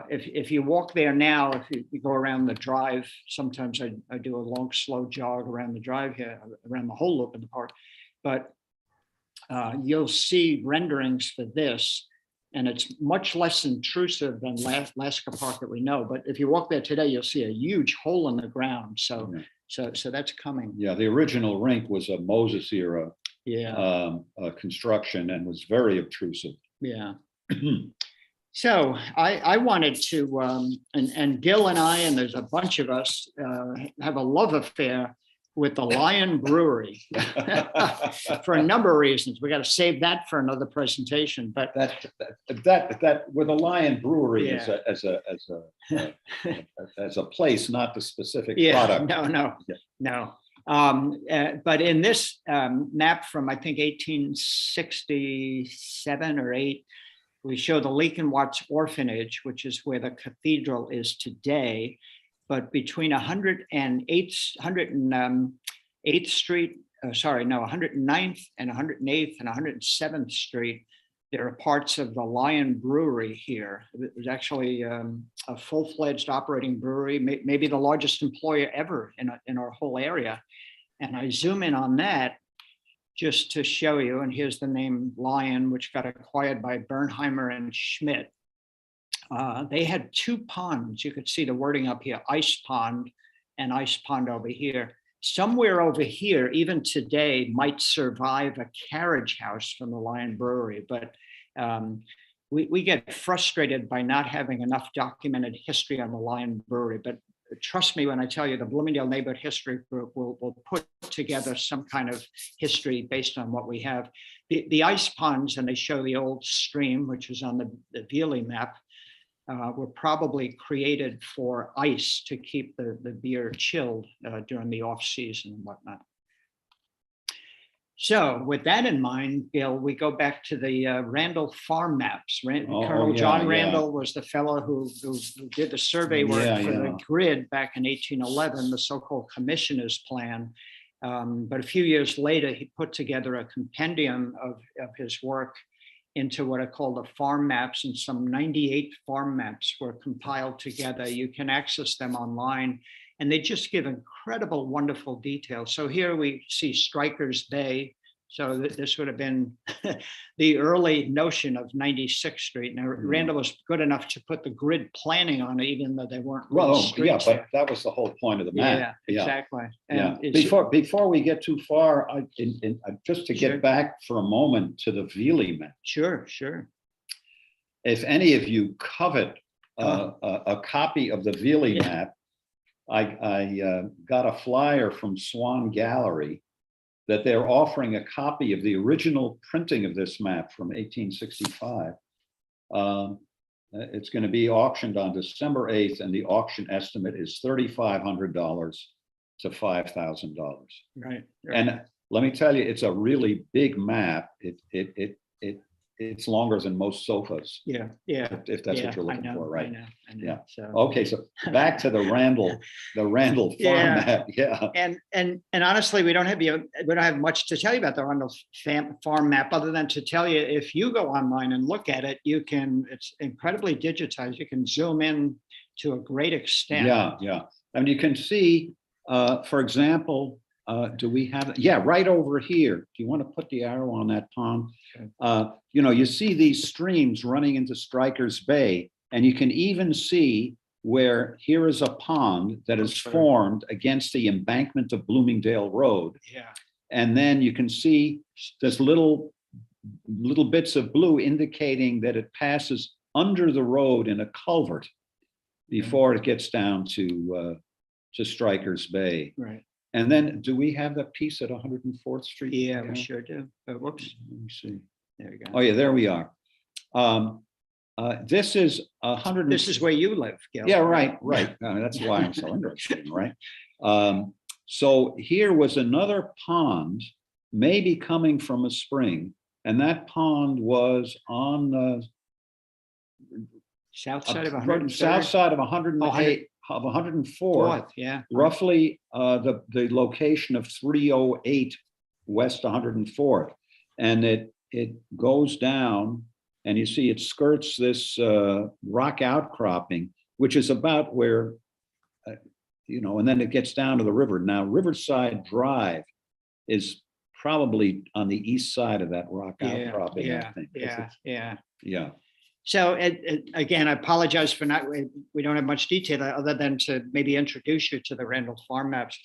If you walk there now, if you go around the drive, sometimes I do a long, slow jog around the drive here, around the whole loop of the park, but you'll see renderings for this, and it's much less intrusive than Lasker Park that we know. But if you walk there today, you'll see a huge hole in the ground. So, so that's coming. Yeah, the original rink was a Moses era construction and was very obtrusive. Yeah. So I wanted to, and Gil and I, and there's a bunch of us, have a love affair with the Lion Brewery for a number of reasons. We got to save that for another presentation. But that with the Lion Brewery as a place, not the specific product. No. But in this map from I think 1867 or 8. We show the Leakin Watts Orphanage, which is where the cathedral is today. But between 108th Street, 109th and 108th and 107th Street, there are parts of the Lion Brewery here. It was actually a full-fledged operating brewery, maybe the largest employer ever in our whole area. And I zoom in on that just to show you, and here's the name Lion, which got acquired by Bernheimer and Schmidt. They had 2 ponds. You could see the wording up here, Ice Pond and Ice Pond over here. Somewhere over here, even today, might survive a carriage house from the Lion Brewery, but we get frustrated by not having enough documented history on the Lion Brewery. But trust me when I tell you, the Bloomingdale Neighborhood History Group will put together some kind of history based on what we have. The ice ponds, and they show the old stream, which is on the Veely map, were probably created for ice to keep the beer chilled during the off season and whatnot. So with that in mind, Gil, we go back to the Randall farm maps. Colonel John Randall was the fellow who did the survey work for the grid back in 1811, the so-called commissioner's plan. But a few years later, he put together a compendium of his work into what are called the farm maps, and some 98 farm maps were compiled together. You can access them online, and they just give incredible, wonderful detail. So here we see Strikers Bay. So this would have been the early notion of 96th Street. Now, Randall was good enough to put the grid planning on it, even though they weren't. But that was the whole point of the map. Yeah, exactly. And before we get too far, just to get back for a moment to the Veely map. Sure. If any of you covet a copy of the Veely map, I got a flyer from Swan Gallery that they're offering a copy of the original printing of this map from 1865. It's going to be auctioned on December 8th, and the auction estimate is $3,500 to $5,000. Right. And let me tell you, it's a really big map. It's longer than most sofas. Yeah. If that's what you're looking for, right? I know. Yeah. So. Okay, so back to the Randall farm map. Yeah. And honestly, we don't have much to tell you about the Randall farm map, other than to tell you, if you go online and look at it, it's incredibly digitized. You can zoom in to a great extent. Yeah. I mean, you can see, for example, do we have, right over here. Do you want to put the arrow on that pond? Okay. You see these streams running into Strikers Bay, and you can even see where here is a pond that is formed against the embankment of Bloomingdale Road. Yeah. And then you can see this little bits of blue indicating that it passes under the road in a culvert before it gets down to Strikers Bay. Right. And then, do we have that piece at 104th Street? Yeah, we sure do. Whoops. Let me see. There we go. Oh, yeah, there we are. This is 100. This is where you live, Gil. Yeah, right. That's why I'm so interested, right? So here was another pond, maybe coming from a spring, And that pond was on the South side of south 103rd. side of 108, of 104, Fourth, yeah. roughly the location of 308 West 104th. And it goes down, and you see it skirts this rock outcropping, which is about where, and then it gets down to the river. Now, Riverside Drive is probably on the east side of that rock outcropping, I think. Yeah. So again, I apologize for we don't have much detail other than to maybe introduce you to the Randall Farm maps.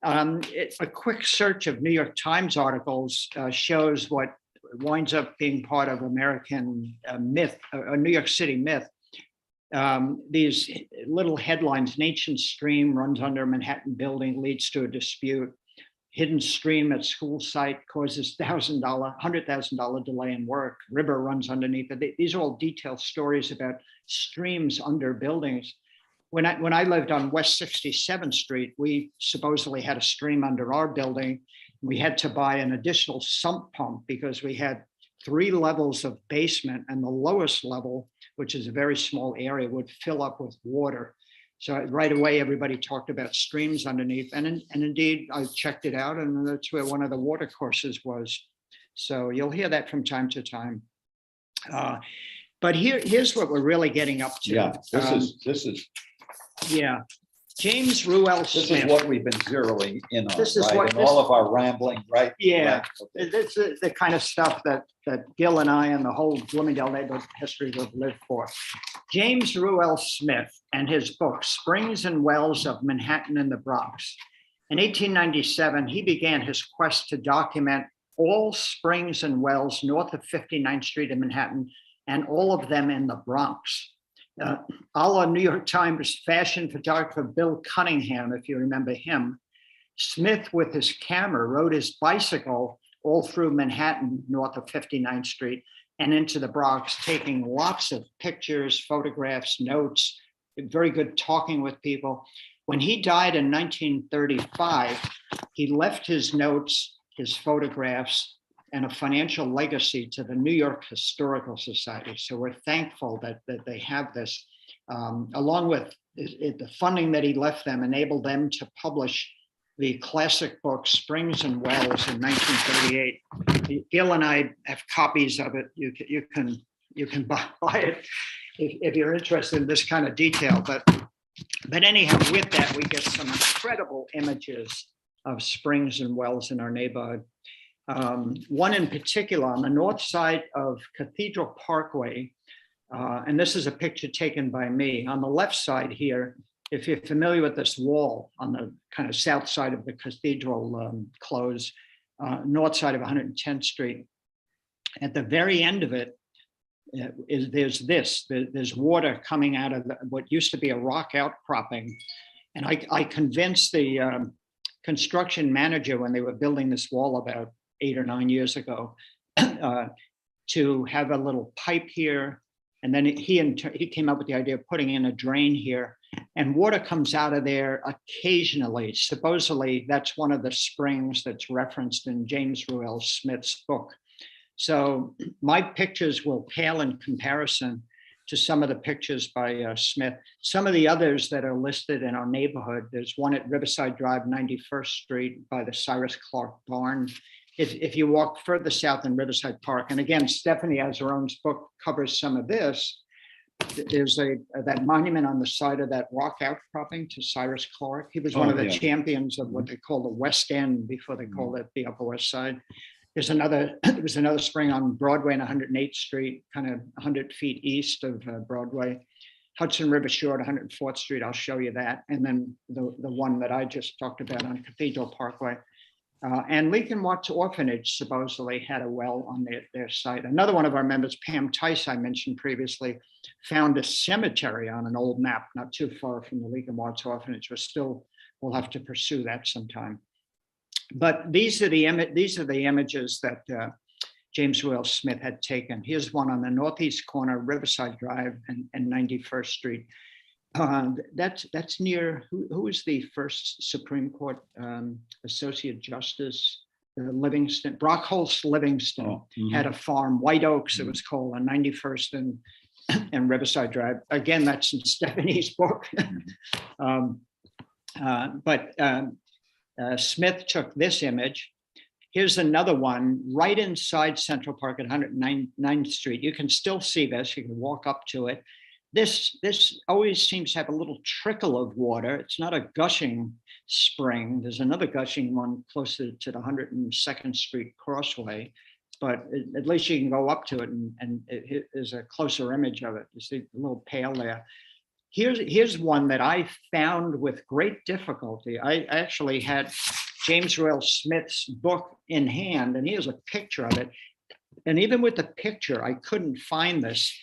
A quick search of New York Times articles shows what winds up being part of American myth, a New York City myth. These little headlines: an ancient stream runs under a Manhattan building, leads to a dispute. Hidden stream at school site causes $100,000 delay in work. River runs underneath it. These are all detailed stories about streams under buildings. When I lived on West 67th Street, we supposedly had a stream under our building. We had to buy an additional sump pump because we had 3 levels of basement, and the lowest level, which is a very small area, would fill up with water. So right away, everybody talked about streams underneath, and indeed, I checked it out, and that's where one of the watercourses was. So you'll hear that from time to time. But here's what we're really getting up to. Yeah, this is yeah, James Ruel this Smith. is what we've been zeroing in on, This is right? what- In all of our rambling, right? Yeah. Right, okay. This is the kind of stuff that Gil and I and the whole Bloomingdale neighborhood history group live for. James Ruel Smith and his book, Springs and Wells of Manhattan and the Bronx. In 1897, he began his quest to document all springs and wells north of 59th Street in Manhattan, and all of them in the Bronx. A la New York Times fashion photographer Bill Cunningham, if you remember him, Smith, with his camera, rode his bicycle all through Manhattan, north of 59th Street, and into the Bronx, taking lots of pictures, photographs, notes, very good talking with people. When he died in 1935, he left his notes, his photographs, and a financial legacy to the New York Historical Society. So we're thankful that they have this, along with the funding that he left them, enabled them to publish the classic book Springs and Wells in 1938. Gil and I have copies of it. You can buy it if you're interested in this kind of detail. But anyhow, with that, we get some incredible images of springs and wells in our neighborhood. One in particular on the north side of Cathedral Parkway, and this is a picture taken by me. On the left side here, if you're familiar with this wall on the kind of south side of the Cathedral close, north side of 110th Street, at the very end of it, there's water coming out of what used to be a rock outcropping. And I convinced the construction manager when they were building this wall about 8 or 9 years ago to have a little pipe here. And then he came up with the idea of putting in a drain here, and water comes out of there occasionally. Supposedly that's one of the springs that's referenced in James Ruel Smith's book. So my pictures will pale in comparison to some of the pictures by Smith. Some of the others that are listed in our neighborhood, there's one at Riverside Drive, 91st Street by the Cyrus Clark Barn. If you walk further south in Riverside Park, and again, Stephanie Azarone's book covers some of this, there's that monument on the side of that rock outcropping to Cyrus Clark. He was one of the champions of what they call the West End before they called it the Upper West Side. There was another spring on Broadway and 108th Street, kind of 100 feet east of Broadway. Hudson River Shore at 104th Street, I'll show you that. And then the one that I just talked about on Cathedral Parkway. And Lincoln Watts Orphanage supposedly had a well on their site. Another one of our members, Pam Tice, I mentioned previously, found a cemetery on an old map, not too far from the Lincoln Watts Orphanage. We'll have to pursue that sometime. But these are the images that James Ruel Smith had taken. Here's one on the northeast corner, Riverside Drive and 91st Street. That's near, who was the first Supreme Court Associate Justice? Livingston, Brockholst Livingston Oh, mhm. had a farm, White Oaks, it was called, on 91st and Riverside Drive. Again, that's in Stephanie's book. Smith took this image. Here's another one right inside Central Park at 109th Street. You can still see this. You can walk up to it. This always seems to have a little trickle of water. It's not a gushing spring. There's another gushing one closer to the 102nd Street Crossway, but at least you can go up to it, and it is a closer image of it. You see a little pale there. Here's one that I found with great difficulty. I actually had James Ruel Smith's book in hand, and here's a picture of it. And even with the picture, I couldn't find this.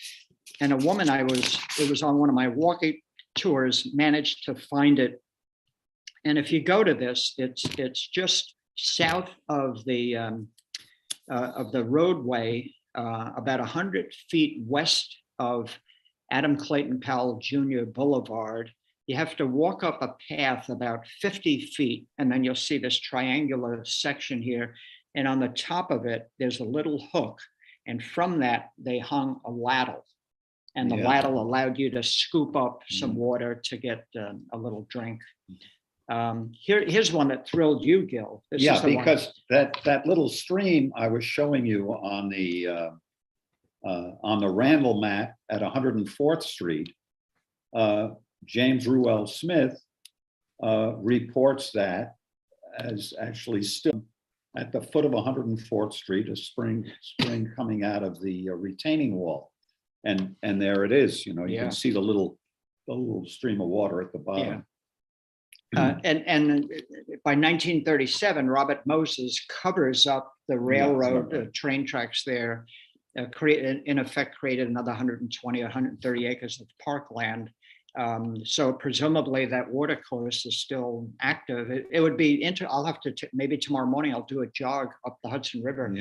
And a woman it was on one of my walking tours, managed to find it. And if you go to this, it's just south of the roadway, about 100 feet west of Adam Clayton Powell Jr. Boulevard. You have to walk up a path about 50 feet, and then you'll see this triangular section here. And on the top of it, there's a little hook. And from that, they hung a ladle. And the ladle allowed you to scoop up some water to get a little drink. Here's one that thrilled you, Gil. This is the because that little stream I was showing you on the Randall map at 104th Street, James Ruel Smith reports that as actually still at the foot of 104th Street, a spring coming out of the retaining wall. And there it is, you can see the little stream of water at the bottom. And by 1937, Robert Moses covers up the railroad train tracks there, in effect created another 120 or 130 acres of parkland. So presumably that watercourse is still active. It would be I'll have to maybe tomorrow morning I'll do a jog up the Hudson River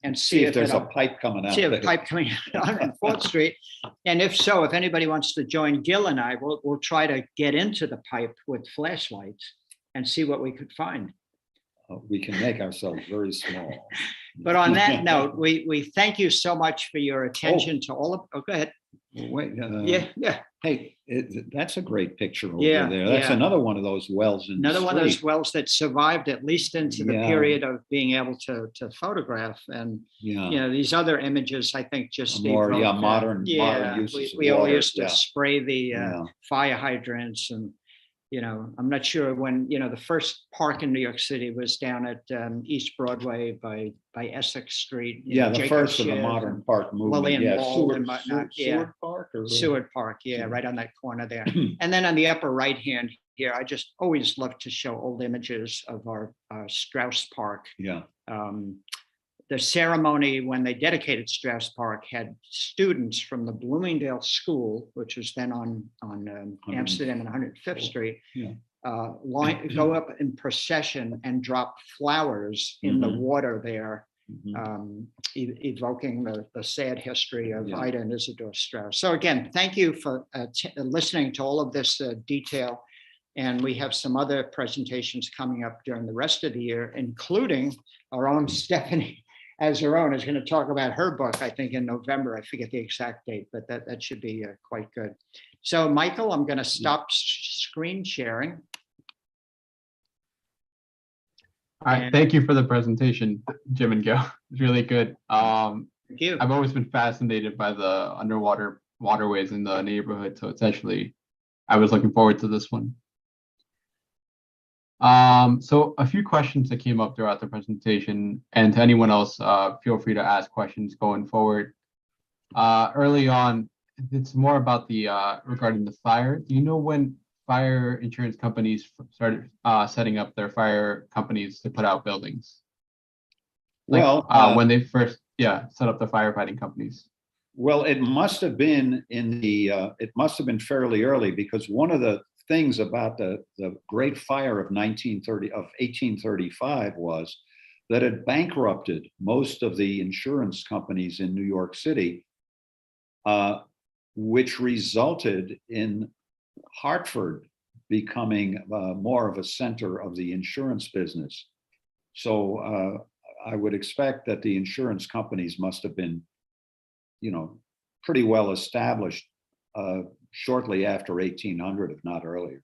and see if there's a pipe coming out. See a pipe coming out on 4th Street, and if so, if anybody wants to join Gil and I, we'll try to get into the pipe with flashlights and see what we could find. We can make ourselves very small. But on that note, we thank you so much for your attention to all of. Oh, go ahead. Wait. Yeah. Hey, that's a great picture over there. That's another one of those wells. Another one of those wells that survived at least into the period of being able to photograph. And these other images, I think, just more modern uses. We all used to spray the fire hydrants, and I'm not sure when the first park in New York City was down at East Broadway by Essex Street. The first of the modern park movement. Seward Park. Seward Park, right on that corner there. And then on the upper right hand here, I just always love to show old images of our Strauss Park. The ceremony when they dedicated Strauss Park had students from the Bloomingdale School, which was then on Amsterdam and 105th Street, go up in procession and drop flowers in the water there, evoking the sad history of Ida and Isidore Strauss. So again, thank you for listening to all of this detail. And we have some other presentations coming up during the rest of the year, including our own Stephanie as her own is going to talk about her book, I think in November. I forget the exact date, but that should be quite good. So Michael, I'm going to stop screen sharing. All right, thank you for the presentation, Jim and Gil. It's really good. Thank you. I've always been fascinated by the underwater waterways in the neighborhood. So I was looking forward to this one. So a few questions that came up throughout the presentation, and to anyone else, feel free to ask questions going forward. Early on, it's more about the regarding the fire. Do you know when fire insurance companies started setting up their fire companies to put out buildings? When they first set up the firefighting companies. Well, it must have been it must have been fairly early, because one of the things about the Great Fire of 1835 was that it bankrupted most of the insurance companies in New York City, which resulted in Hartford becoming more of a center of the insurance business. So I would expect that the insurance companies must have been, pretty well established shortly after 1800, if not earlier.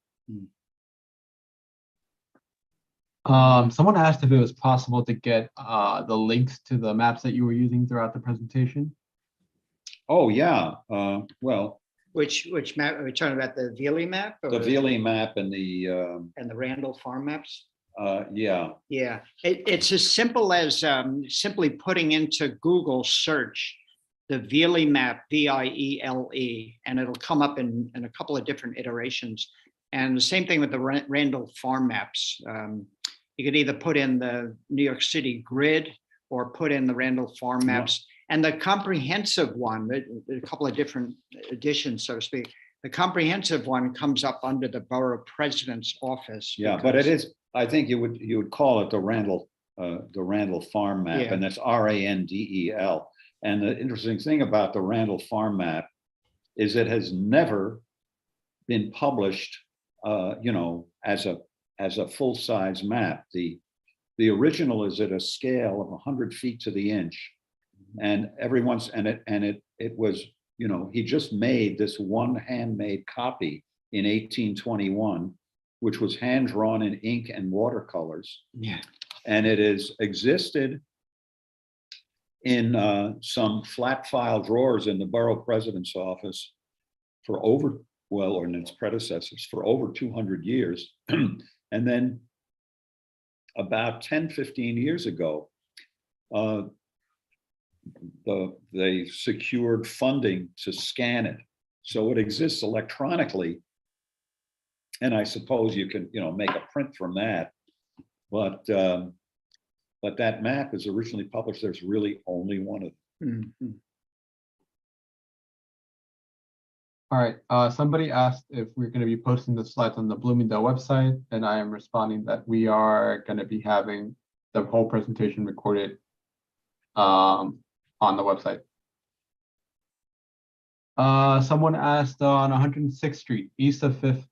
Someone asked if it was possible to get the links to the maps that you were using throughout the presentation. Oh, yeah. Well, Which map, are we talking about the Veely map? or the Veely map and the, And the Randall farm maps? yeah, Yeah, it's as simple as simply putting into Google search the Veely map, Viele, and it'll come up in a couple of different iterations. And the same thing with the Randall farm maps. You could either put in the New York City grid or put in the Randall farm maps. And the comprehensive one, a couple of different editions, so to speak. The comprehensive one comes up under the borough president's office. yeah, but it is, I think you would call it the Randall farm map, Yeah. and that's Randel. And the interesting thing about the Randall farm map is it has never been published, as a full-size map. The original is at a scale of 100 feet to the inch, and it was, he just made this one handmade copy in 1821, which was hand drawn in ink and watercolors. Yeah. And it has existed in some flat file drawers in the borough president's office for or in its predecessors, for over 200 years. And then about 10, 15 years ago, they secured funding to scan it. So it exists electronically. And I suppose you can, make a print from that. But that map is originally published. There's really only one of them. Mhm. All right, somebody asked if we're going to be posting the slides on the Bloomingdale website, and I am responding that we are going to be having the whole presentation recorded on the website. Someone asked on 106th Street, east of 5th,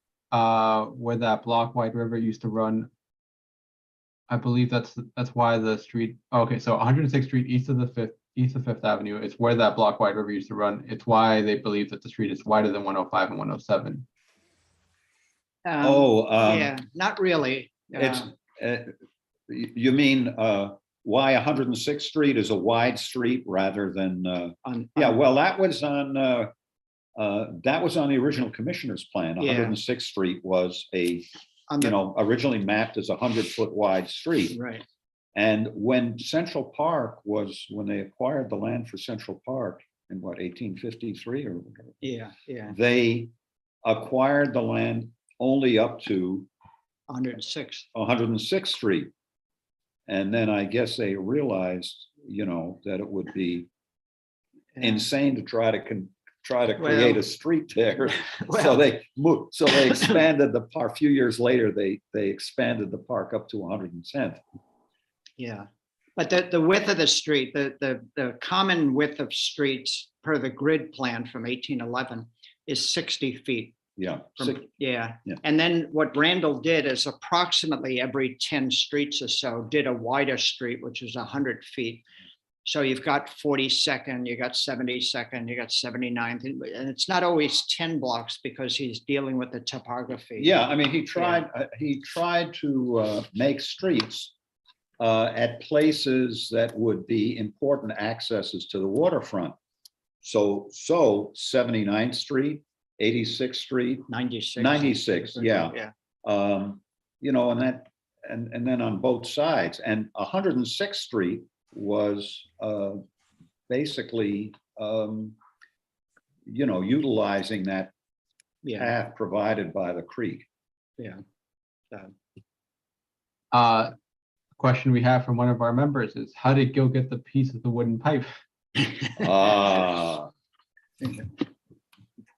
where that block wide river used to run. I believe that's why the street. Okay, so 106th Street, east of 5th Avenue. It's where that block wide river used to run. It's why they believe that the street is wider than 105 and 107. Yeah, not really. It's, you mean why 106th Street is a wide street rather than, yeah, well, that was on the original commissioner's plan. Yeah. 106th Street was originally mapped as a 100-foot wide street. Right. And when when they acquired the land for Central Park in 1853 or whatever, Yeah. they acquired the land only up to 106. 106th Street. And then I guess they realized, that it would be insane to try to create a street there. So they moved. So they expanded the park. A few years later, they expanded the park up to 110th. Yeah, but the width of the street, the common width of streets per the grid plan from 1811 is 60 feet. Yeah. Yeah. Yeah. And then what Randall did is approximately every 10 streets or so did a wider street, which is 100 feet. So you've got 42nd, you got 72nd, you got 79th, and it's not always 10 blocks because he's dealing with the topography. Yeah, I mean, he tried to make streets at places that would be important accesses to the waterfront. So 79th Street, 86th Street, 96, yeah. And then on both sides, and 106th Street was basically, utilizing that path provided by the creek. Yeah. Question we have from one of our members is, how did Gil get the piece of the wooden pipe?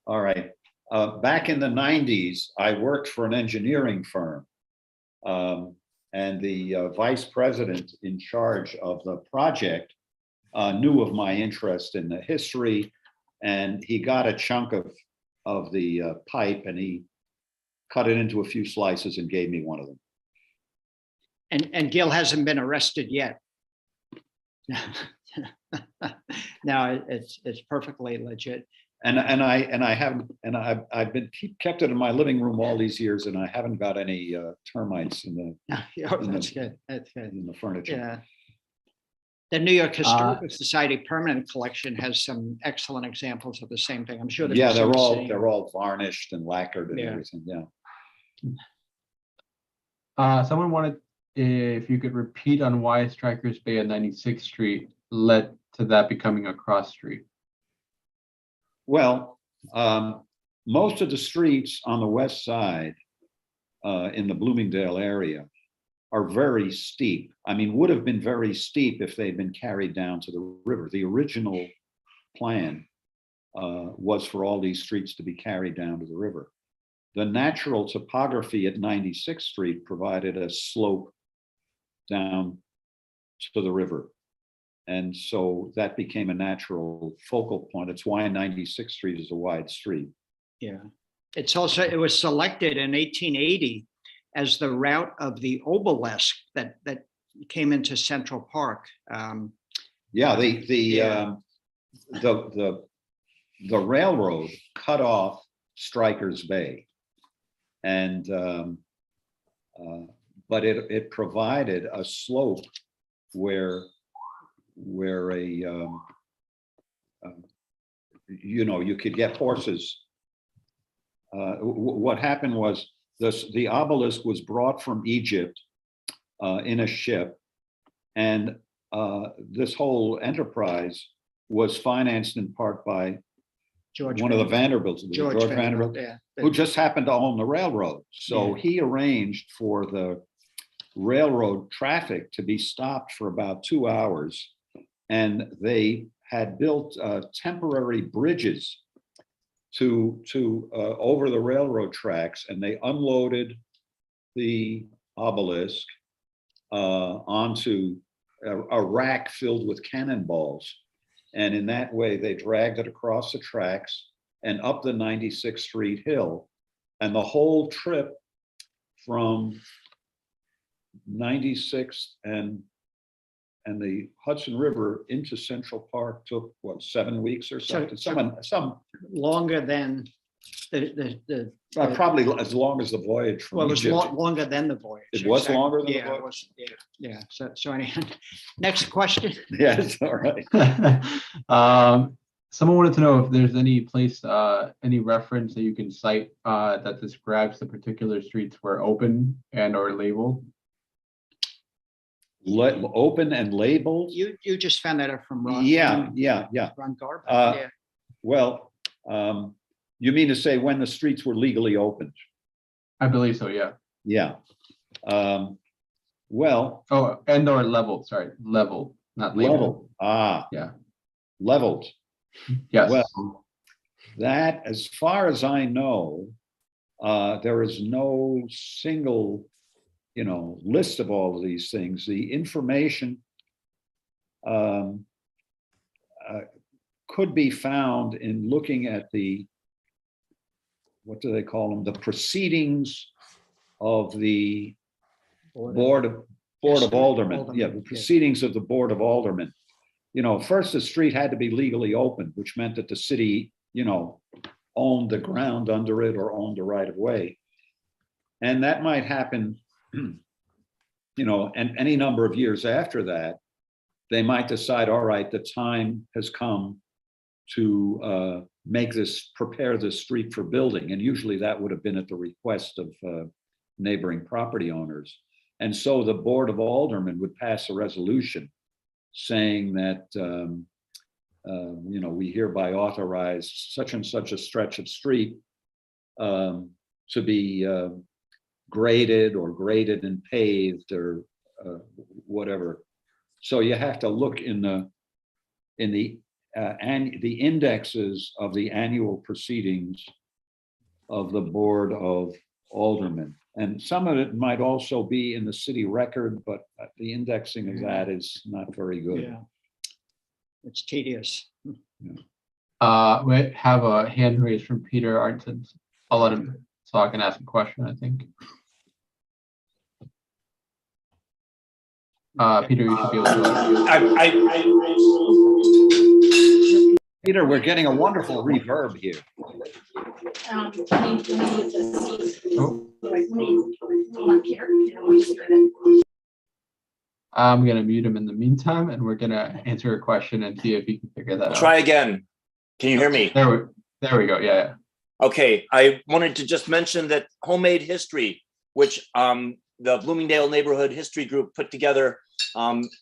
All right. Back in the 90s, I worked for an engineering firm. And the vice president in charge of the project knew of my interest in the history, and he got a chunk of the pipe, and he cut it into a few slices and gave me one of them. And Gil hasn't been arrested yet. No, it's perfectly legit. I've been kept it in my living room all these years, and I haven't got any termites in Oh, that's good. That's good. the furniture. Yeah. The New York Historical Society Permanent Collection has some excellent examples of the same thing. I'm sure. the Yeah, Museum of City- they're all varnished and lacquered and Yeah. everything. Yeah. Someone wanted if you could repeat on why Strikers Bay and 96th Street led to that becoming a cross street. Well, most of the streets on the west side in the Bloomingdale area are very steep. I mean, would have been very steep if they'd been carried down to the river. The original plan was for all these streets to be carried down to the river. The natural topography at 96th Street provided a slope down to the river. And so that became a natural focal point. It's why 96th Street is a wide street. Yeah. It was selected in 1880 as the route of the obelisk that came into Central Park. Yeah, the railroad cut off Strikers Bay, and but it provided a slope where you could get horses. What happened was the obelisk was brought from Egypt in a ship, and this whole enterprise was financed in part by one of the Vanderbilts, George Vanderbilt, yeah. who just happened to own the railroad. So he arranged for the railroad traffic to be stopped for about 2 hours, and they had built temporary bridges to over the railroad tracks, and they unloaded the obelisk onto a rack filled with cannonballs. And in that way, they dragged it across the tracks and up the 96th Street hill. And the whole trip from 96th and the Hudson River into Central Park took, what, 7 weeks or something? Some Longer than the probably as long as the voyage from well, it was Egypt. longer than the voyage. It was longer than the Yeah, it voyage? was, yeah. So anyhow, next question. Yes, all right. Someone wanted to know if there's any place, any reference that you can cite that describes the particular streets were open and or labeled. Open and labeled? You just found that out from Ron. Yeah. Ron Garber. Uh, Well, you mean to say when the streets were legally opened? I believe so, yeah. Yeah. Well, Oh, and or leveled, sorry, leveled, not labeled. leveled. Yeah. Leveled. Yes. Well, that, as far as I know, there is no single, list of all of these things. The information could be found in looking at what do they call them? The proceedings of the Board of Aldermen. Yeah, the proceedings of the Board of Aldermen. First the street had to be legally opened, which meant that the city, owned the ground under it or owned the right of way. And that might happen, and any number of years after that, they might decide, all right, the time has come to prepare this street for building. And usually that would have been at the request of neighboring property owners. And so the Board of Aldermen would pass a resolution saying that, we hereby authorize such and such a stretch of street to be graded and paved or whatever. So you have to look in the indexes of the annual proceedings of the Board of Aldermen. And some of it might also be in the city record, but the indexing of that is not very good. Yeah. It's tedious. We have a hand raised from Peter Arnton. I'll let him talk and ask a question, I think. Peter, you should be able to. Peter, we're getting a wonderful reverb here. I'm gonna mute him in the meantime, and we're gonna answer a question and see if he can figure that out. Try again. Can you hear me? There we go. Yeah. Okay, I wanted to just mention that Homemade History, which the Bloomingdale Neighborhood History Group put together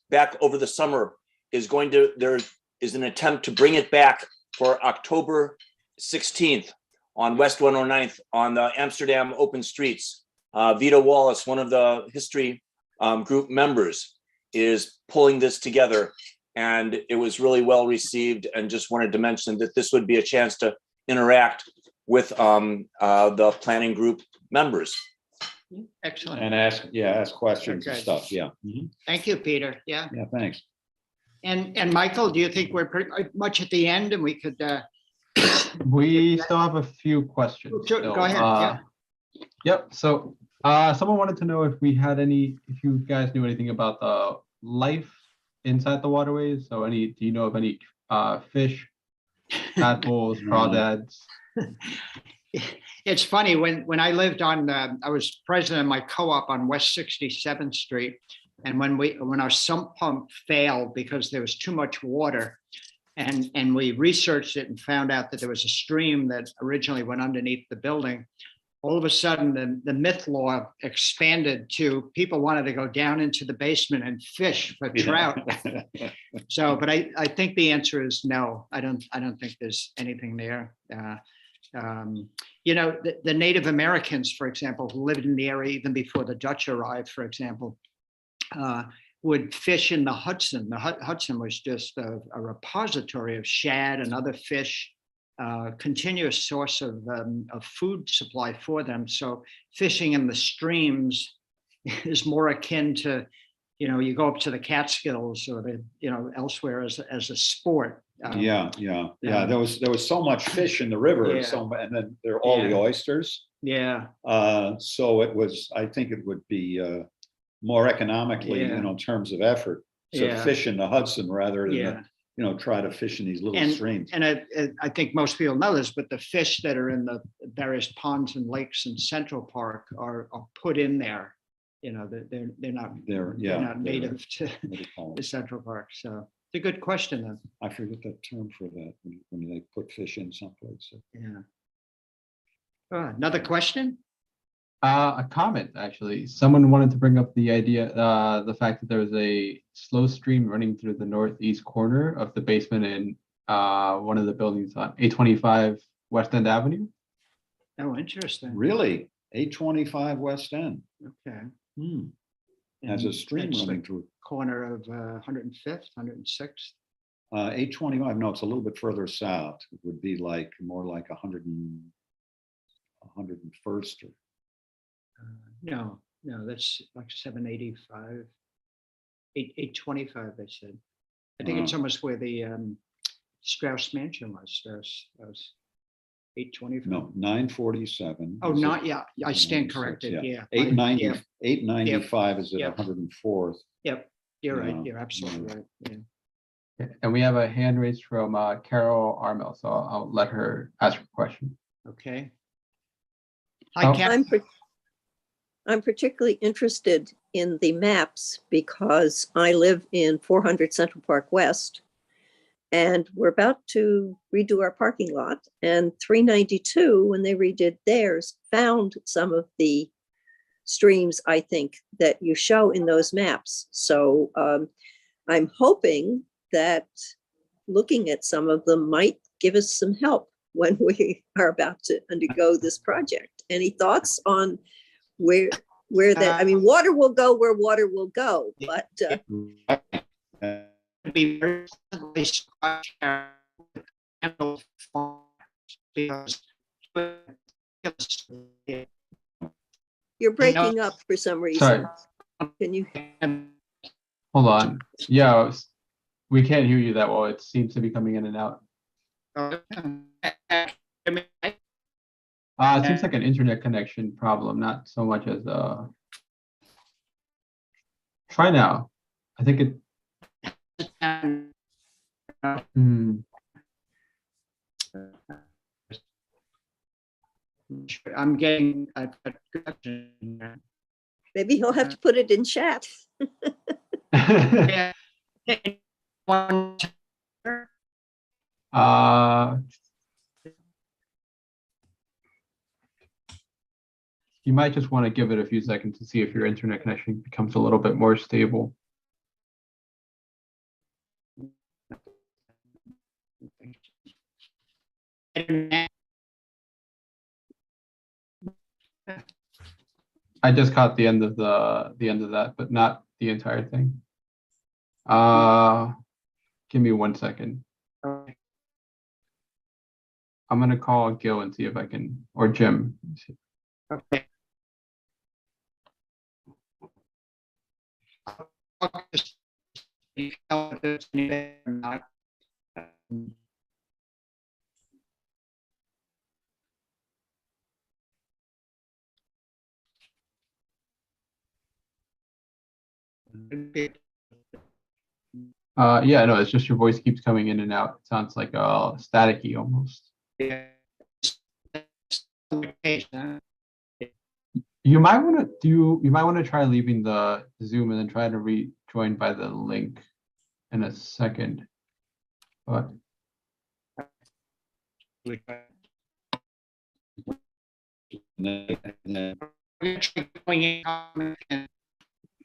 back over the summer, there is an attempt to bring it back for October 16th on West 109th on the Amsterdam Open Streets. Vita Wallace, one of the history group members, is pulling this together, and it was really well received, and just wanted to mention that this would be a chance to interact with the planning group members. Excellent. And ask questions and Okay. stuff. Yeah. Thank you, Peter. Yeah. Yeah, thanks. And Michael, do you think we're pretty much at the end and we could, We still have a few questions. Sure, still. go ahead, yeah. Yep. So someone wanted to know if you guys knew anything about the life inside the waterways. So do you know of any fish, tadpoles, crawdads? It's funny, when I lived on, I was president of my co-op on West 67th Street. And when our sump pump failed because there was too much water, and we researched it and found out that there was a stream that originally went underneath the building, all of a sudden the myth law expanded to people wanted to go down into the basement and fish for trout. So, but I think the answer is no. I don't think there's anything there. The Native Americans, for example, who lived in the area even before the Dutch arrived, for example, would fish in the Hudson. The Hudson was just a repository of shad and other fish, continuous source of food supply for them. So fishing in the streams is more akin to, you go up to the Catskills or elsewhere as a sport. Yeah. There was so much fish in the river, Yeah. and then there are all the oysters. Yeah. So I think it would be more economically, in terms of effort, to fish in the Hudson rather than try to fish in these little streams. And I think most people know this, but the fish that are in the various ponds and lakes in Central Park are put in there. They're not native to the Central Park. So it's a good question, though. I forget that term for that when they put fish in someplace. Yeah. Another question? A comment, actually. Someone wanted to bring up the idea, the fact that there was a slow stream running through the northeast corner of the basement in one of the buildings on 825 West End Avenue. Oh, interesting. Really? 825 West End. Okay. Has a And stream it's running the through. corner of 105th, 106th. 825, no, it's a little bit further south. It would be more like 101st. No, that's like 785. 825, they said. I think it's almost where the Strauss Mansion was. Strauss was 825. No, 947. Oh, not, yeah, I stand 996, corrected, yeah. 895 is at Yep. 104th. Yep, you're right, Yeah, you're absolutely yeah. right, yeah. And we have a hand raised from Carol Armel, so I'll let her ask her question. Okay. Oh. Hi, Karen. I'm particularly interested in the maps because I live in 400 Central Park West, and we're about to redo our parking lot. And 392, when they redid theirs, found some of the streams, I think, that you show in those maps. So I'm hoping that looking at some of them might give us some help when we are about to undergo this project. Any thoughts on where that, I mean, water will go where water will go, but Be very because you're breaking up for some reason. Sorry, Can you? hold on. Yeah, we can't hear you that well. It seems to be coming in and out. It seems like an internet connection problem, not so much as try now. I think it, hmm, I'm getting Maybe he'll have to put it in chat. one. uh, you might just want to give it a few seconds to see if your internet connection becomes a little bit more stable. I just caught the end of that, but not the entire thing. Give me 1 second. Okay. I'm gonna call Gil and see if I can, or Jim. Okay. Yeah, no, it's just your voice keeps coming in and out. It sounds like staticky almost. You might want to try leaving the Zoom and then try to rejoin by the link in a second. But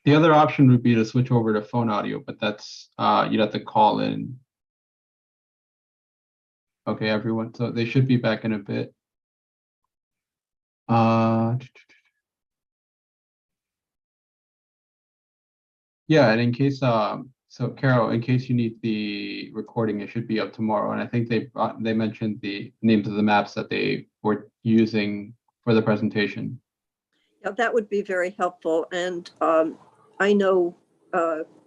the other option would be to switch over to phone audio, but that's you'd have to call in. Okay, everyone. So they should be back in a bit. Yeah, and in case so Carol, in case you need the recording, it should be up tomorrow. And I think they mentioned the names of the maps that they were using for the presentation. Yeah, that would be very helpful. And I know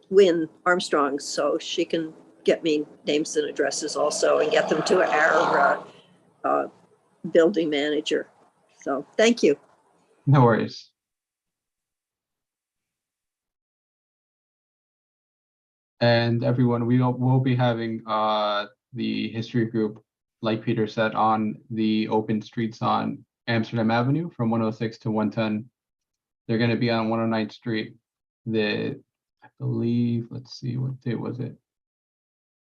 Wynn Armstrong, so she can get me names and addresses also and get them to our building manager. So thank you. No worries. And everyone, will be having the history group, like Peter said, on the open streets on Amsterdam Avenue from 106 to 110. They're going to be on 109th Street. I believe, let's see, what day was it?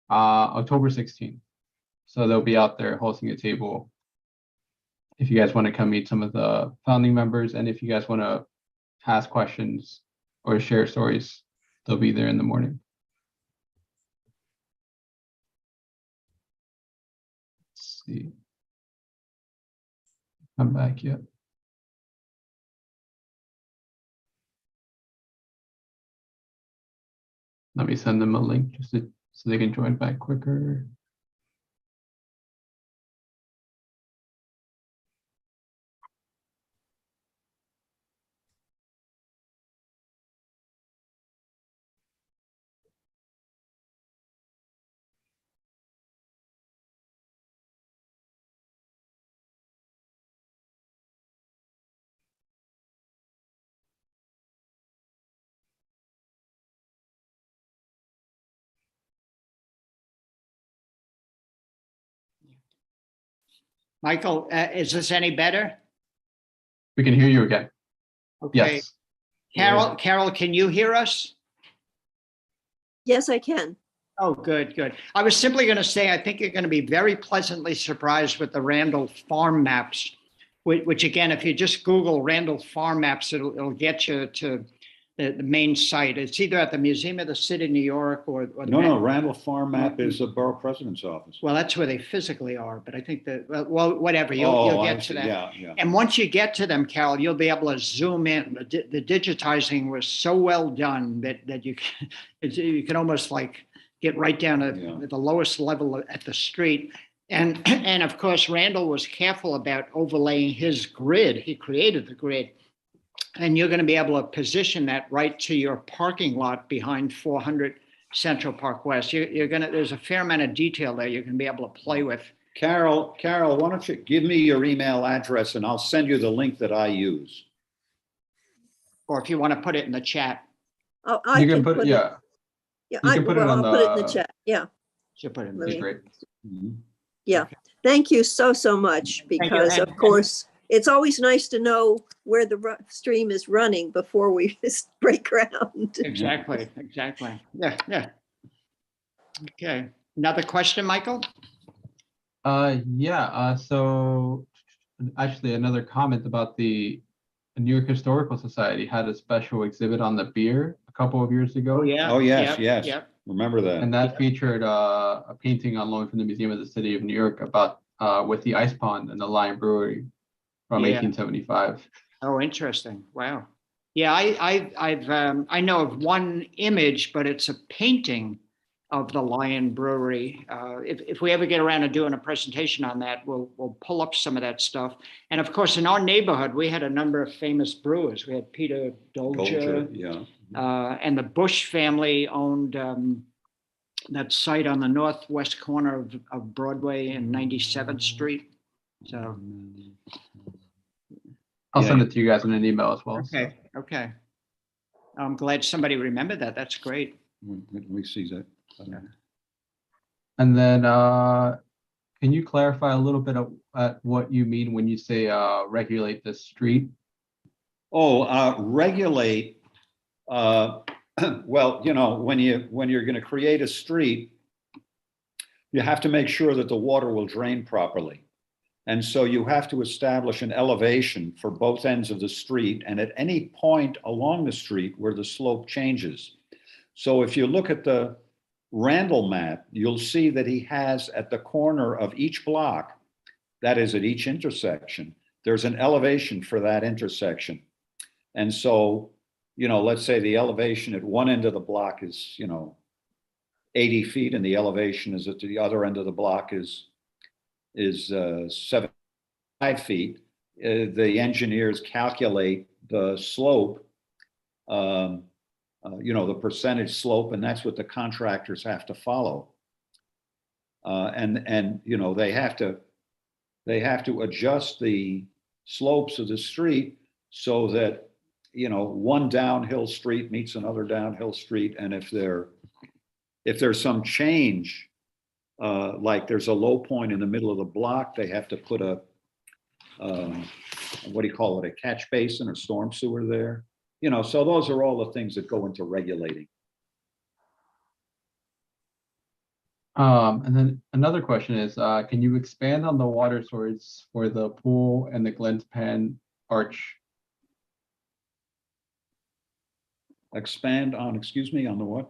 October 16th. So they'll be out there hosting a table. If you guys want to come meet some of the founding members, and if you guys want to ask questions or share stories, they'll be there in the morning. Let's see. Come back yet. Let me send them a link just so they can join back quicker. Michael, is this any better? We can hear you again. Okay. Yes. Carol, can you hear us? Yes, I can. Oh, good, good. I was simply going to say, I think you're going to be very pleasantly surprised with the Randall farm maps, which again, if you just Google Randall farm maps, it'll get you to the main site. It's either at the Museum of the City of New York or the No, Randall Farm Map is the borough president's office. Well, that's where they physically are, but I think that, well, whatever, you'll I get to see. that. Yeah. And once you get to them, Carol, you'll be able to zoom in. The digitizing was so well done that you can almost like get right down to the lowest level at the street. And of course, Randall was careful about overlaying his grid. He created the grid. And you're going to be able to position that right to your parking lot behind 400 Central Park West. There's a fair amount of detail there you're going to be able to play with. Carol, why don't you give me your email address and I'll send you the link that I use. Or if you want to put it in the chat. Oh, You can put it, yeah. Yeah, You can put it well, on I'll put it in the the- chat. Yeah, Should put it in Let the- me- Great. Mhm. yeah. Thank you so, so much, you. because of And- course, it's always nice to know where the stream is running before we break ground. Exactly, exactly. Yeah, yeah. Okay, another question, Michael? Yeah, so actually another comment about the New York Historical Society had a special exhibit on the beer a couple of years ago. Oh, yeah. Oh, yes, Yep, yes. yep. Remember that. And that featured a painting on loan from the Museum of the City of New York about with the ice pond and the Lion Brewery from Yeah. 1875. Oh, interesting. Wow. Yeah, I know of one image, but it's a painting of the Lion Brewery. If we ever get around to doing a presentation on that, we'll pull up some of that stuff. And of course, in our neighborhood, we had a number of famous brewers. We had Peter Culture, Dolger, yeah. and the Bush family owned that site on the northwest corner of Broadway and 97th Street. So, I'll Yeah. send it to you guys in an email as well. so. okay, okay. I'm glad somebody remembered that. That's great. Let me see that. And then can you clarify a little bit of what you mean when you say regulate the street? Oh, regulate. Well, you know, when you're going to create a street, you have to make sure that the water will drain properly. And so you have to establish an elevation for both ends of the street and at any point along the street where the slope changes. So if you look at the Randall map, you'll see that he has at the corner of each block, that is at each intersection, there's an elevation for that intersection. And so, you know, let's say the elevation at one end of the block is, you know, 80 feet and the elevation is at the other end of the block is 75 feet. The engineers calculate the slope, you know, the percentage slope, and that's what the contractors have to follow. And you know, they have to adjust the slopes of the street so that, you know, one downhill street meets another downhill street, and if there's some change, like there's a low point in the middle of the block, they have to put a what do you call it, a catch basin or storm sewer there. You know, so those are all the things that go into regulating. And then another question is, can you expand on the water source for the pool and the Glens Pan arch? Expand on, excuse me, on the what?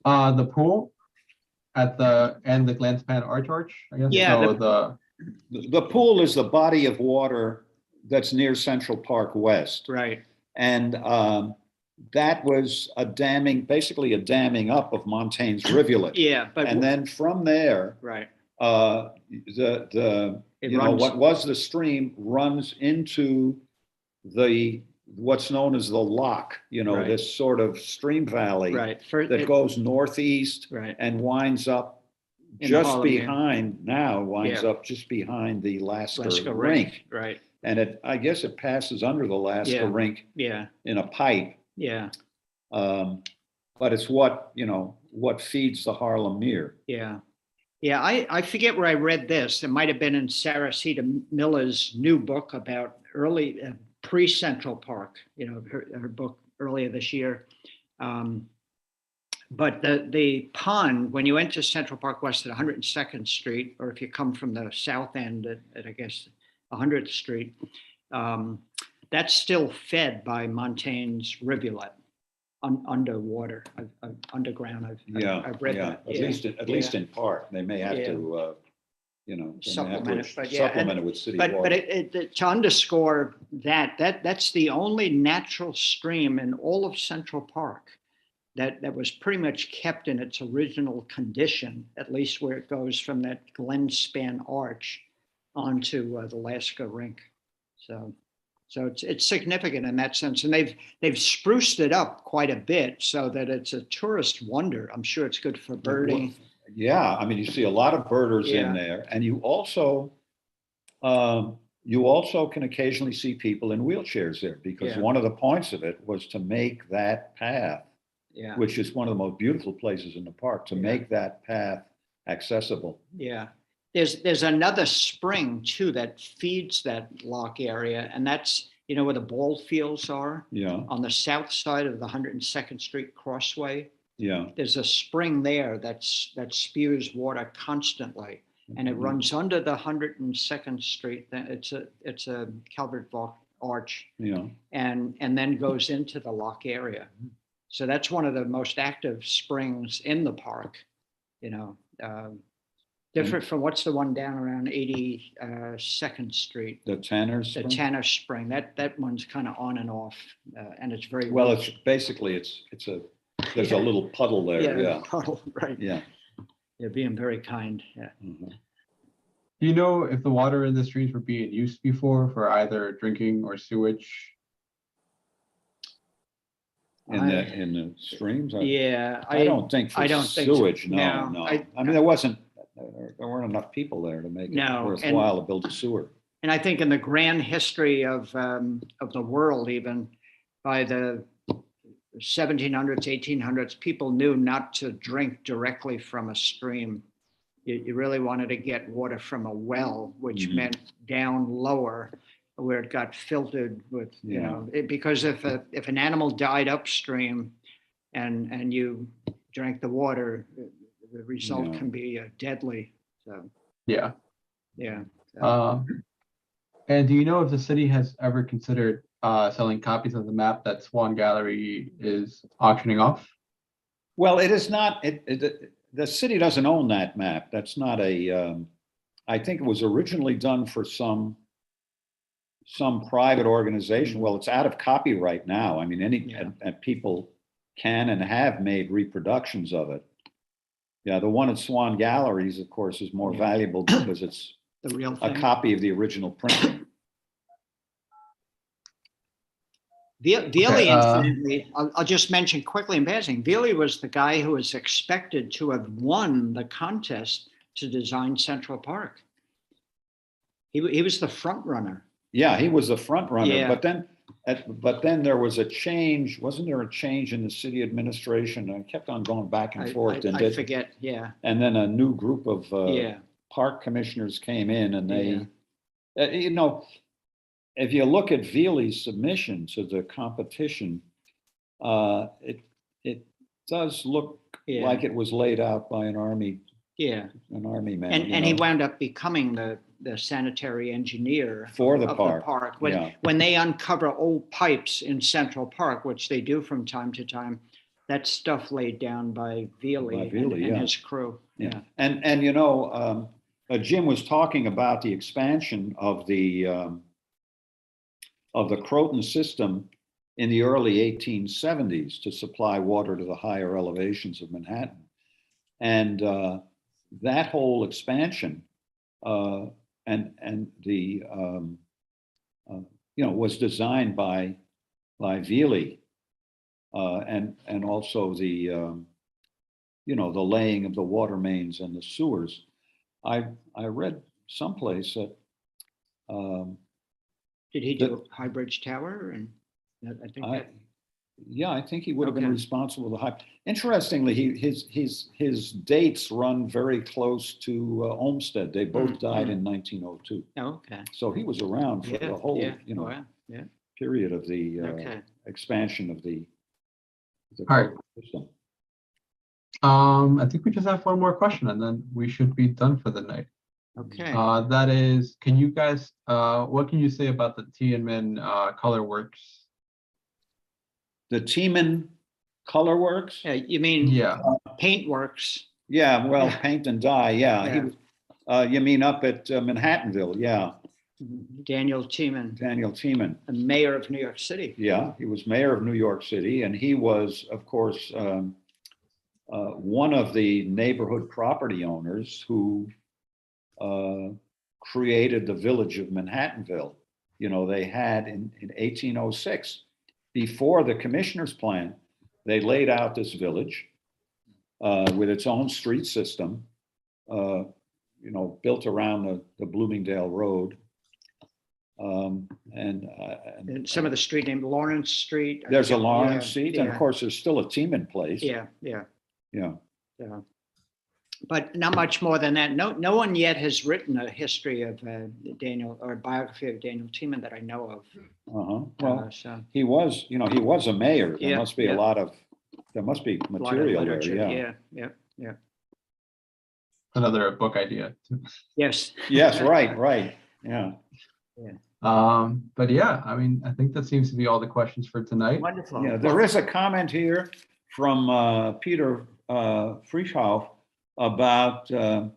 The pool at the and the Glens Pan arch, I guess. Yeah, So The pool is the body of water that's near Central Park West. Right. And that was basically a damming up of Montaigne's rivulet. Yeah, but And then from there, right. you know, runs- what was the stream runs into what's known as the lock, you know, Right. this sort of stream valley Right. For, that goes northeast right. and winds up In just Harlem, yeah. winds Yeah. up just behind the Lasker Lasker rink. Right. And I guess it passes under the Lasker Yeah. rink Yeah. in a pipe. Yeah. But it's what feeds the Harlem Mere. Yeah. Yeah. I forget where I read this. It might have been in Sarah Cedar Miller's new book about early pre-Central Park, you know, her book earlier this year. But the pond, when you enter Central Park West at 102nd Street, or if you come from the south end at I guess 100th Street, that's still fed by Montaigne's rivulet underwater, underground. I've read that. At least in part. They may have Yeah. to, you know, Supplement it, but yeah, supplement it with city But water. to underscore that's the only natural stream in all of Central Park that was pretty much kept in its original condition, at least where it goes from that Glen Span arch onto the Lasker rink. So it's significant in that sense, and they've spruced it up quite a bit so that it's a tourist wonder. I'm sure it's good for birding. Yeah, I mean, you see a lot of birders Yeah. in there, and you also can occasionally see people in wheelchairs there, because Yeah. one of the points of it was to make that path Yeah, which is one of the most beautiful places in the park, to Yeah. make that path accessible. yeah. There's another spring too that feeds that lock area, and that's, where the ball fields are Yeah, on the south side of the 102nd Street Crossway. yeah. There's a spring there that spews water constantly, and it runs under the 102nd Street. It's a Calvert arch, Yeah, and then goes into the lock area. So that's one of the most active springs in the park. Different from, what's the one down around 82nd Street, the Tanner's the Spring? Tanner Spring. That one's kind of on and off, and it's very Well, weak. it's basically, there's Yeah. a little puddle there, yeah, Puddle, right. yeah. You're being very kind. Yeah. Mhm. Do you know if the water in the streams were being used before for either drinking or sewage? In the streams? Yeah, I don't think for I don't think so. sewage, No, no. I- I mean, there weren't enough people there to make it No, and- worthwhile to build a sewer. And I think in the grand history of the world, even by the 1700s, 1800s, people knew not to drink directly from a stream. You really wanted to get water from a well, which Mhm. meant down lower, where it got filtered with, Yeah. because if an animal died upstream and you drank the water, the result Yeah. can be deadly. So, Yeah. yeah. And do you know if the city has ever considered selling copies of the map that Swan Gallery is auctioning off? Well, it is not, the city doesn't own that map. That's not I think it was originally done for some private organization. Well, it's out of copyright now. I mean, Yeah. and people can and have made reproductions of it. Yeah, the one at Swan Galleries, of course, is more Yeah. valuable because it's The real a thing. copy of the original print. Veely, incidentally, I'll just mention quickly in passing, Veely was the guy who was expected to have won the contest to design Central Park. He was the front runner. Yeah, he was the front runner, Yeah. but then there was a change. Wasn't there a change in the city administration? I kept on going back and forth, and I forget, yeah, and then a new group of yeah, park commissioners came in, and they, Yeah. if you look at Veely's submission to the competition, it does look Yeah. like it was laid out by an army yeah. man. And he wound up becoming the sanitary engineer For the of park, yeah. When they uncover old pipes in Central Park, which they do from time to time, that stuff laid down by Veely and yeah. his crew. Yeah, and Jim was talking about the expansion of the Croton system in the early 1870s to supply water to the higher elevations of Manhattan, and that whole expansion and the was designed by Veely, and also the the laying of the water mains and the sewers. I read someplace that Did he do High Bridge Tower? And I think I think he would have been Okay. responsible for the high. Interestingly, his dates run very close to Olmsted. They both died in 1902. okay. So he was around for the whole Wow. Yeah. period of the Okay. expansion of the All right. system. I think we just have one more question and then we should be done for the night. Okay. That is, can you guys, what can you say about the Tiananmen Color Works? The Tiemann Color Works? Yeah, you mean Yeah, Paintworks? Yeah, well, Yeah. paint and dye, yeah. Yeah. You mean up at Manhattanville, yeah. Daniel Tiemann, Daniel Tiemann, the mayor of New York City. yeah. He was mayor of New York City, and he was, of course, one of the neighborhood property owners who created the village of Manhattanville. They had in 1806, before the commissioner's plan, they laid out this village with its own street system, built around the Bloomingdale Road. And some of the street named Lawrence Street. There's a Yeah, Lawrence seat, and of yeah, course, there's still a team in place. Yeah, yeah, Yeah. yeah. But not much more than that. No one yet has written a history of Daniel or a biography of Daniel Tiemann that I know of. Uh-huh. Well, So he was a mayor. There Yeah, must be yeah. there must be a lot of material there, literature. yeah. Yeah. Another book idea. Yes. Yes, right, yeah. But yeah, I mean, I think that seems to be all the questions for tonight. Wonderful. Yeah, there is a comment here from Peter Frischhoff about the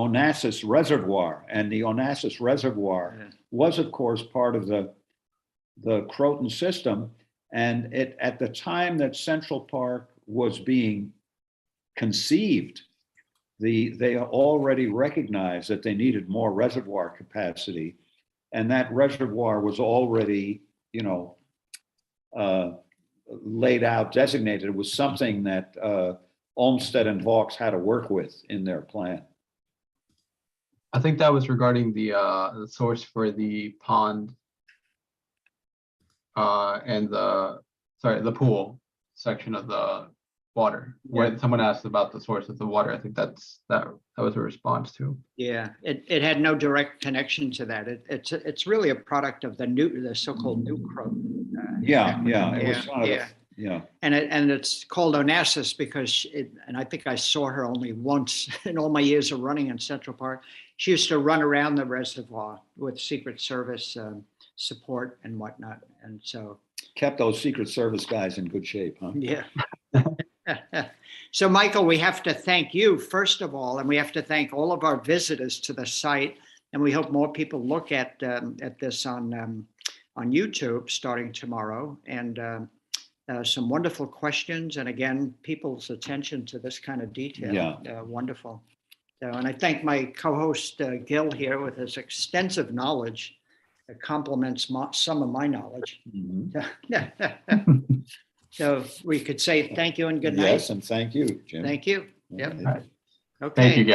Onassis Reservoir, and the Onassis Reservoir Yeah. was, of course, part of the Croton system, and at the time that Central Park was being conceived, they already recognized that they needed more reservoir capacity, and that reservoir was already, laid out, designated. It was something that Olmsted and Vaux had to work with in their plan. I think that was regarding the source for the pond and the pool section of the water. When someone asked about the source of the water, I think that was a response to. Yeah, it had no direct connection to that. It's really a product of the so-called New Croton. Yeah. It was kind of yeah. yeah. And it's called Onassis because and I think I saw her only once in all my years of running in Central Park. She used to run around the reservoir with Secret Service support and whatnot. And so. Kept those Secret Service guys in good shape, huh? Yeah. So, Michael, we have to thank you, first of all, and we have to thank all of our visitors to the site. And we hope more people look at this on YouTube starting tomorrow. And some wonderful questions. And again, people's attention to this kind of detail. Yeah. Wonderful. So, and I thank my co-host, Gil, here with his extensive knowledge that complements some of my knowledge. Mhm. So we could say thank you and good night. Yes, and thank you, Jim. Thank you. Yep. Okay. Okay. Thank you, guys.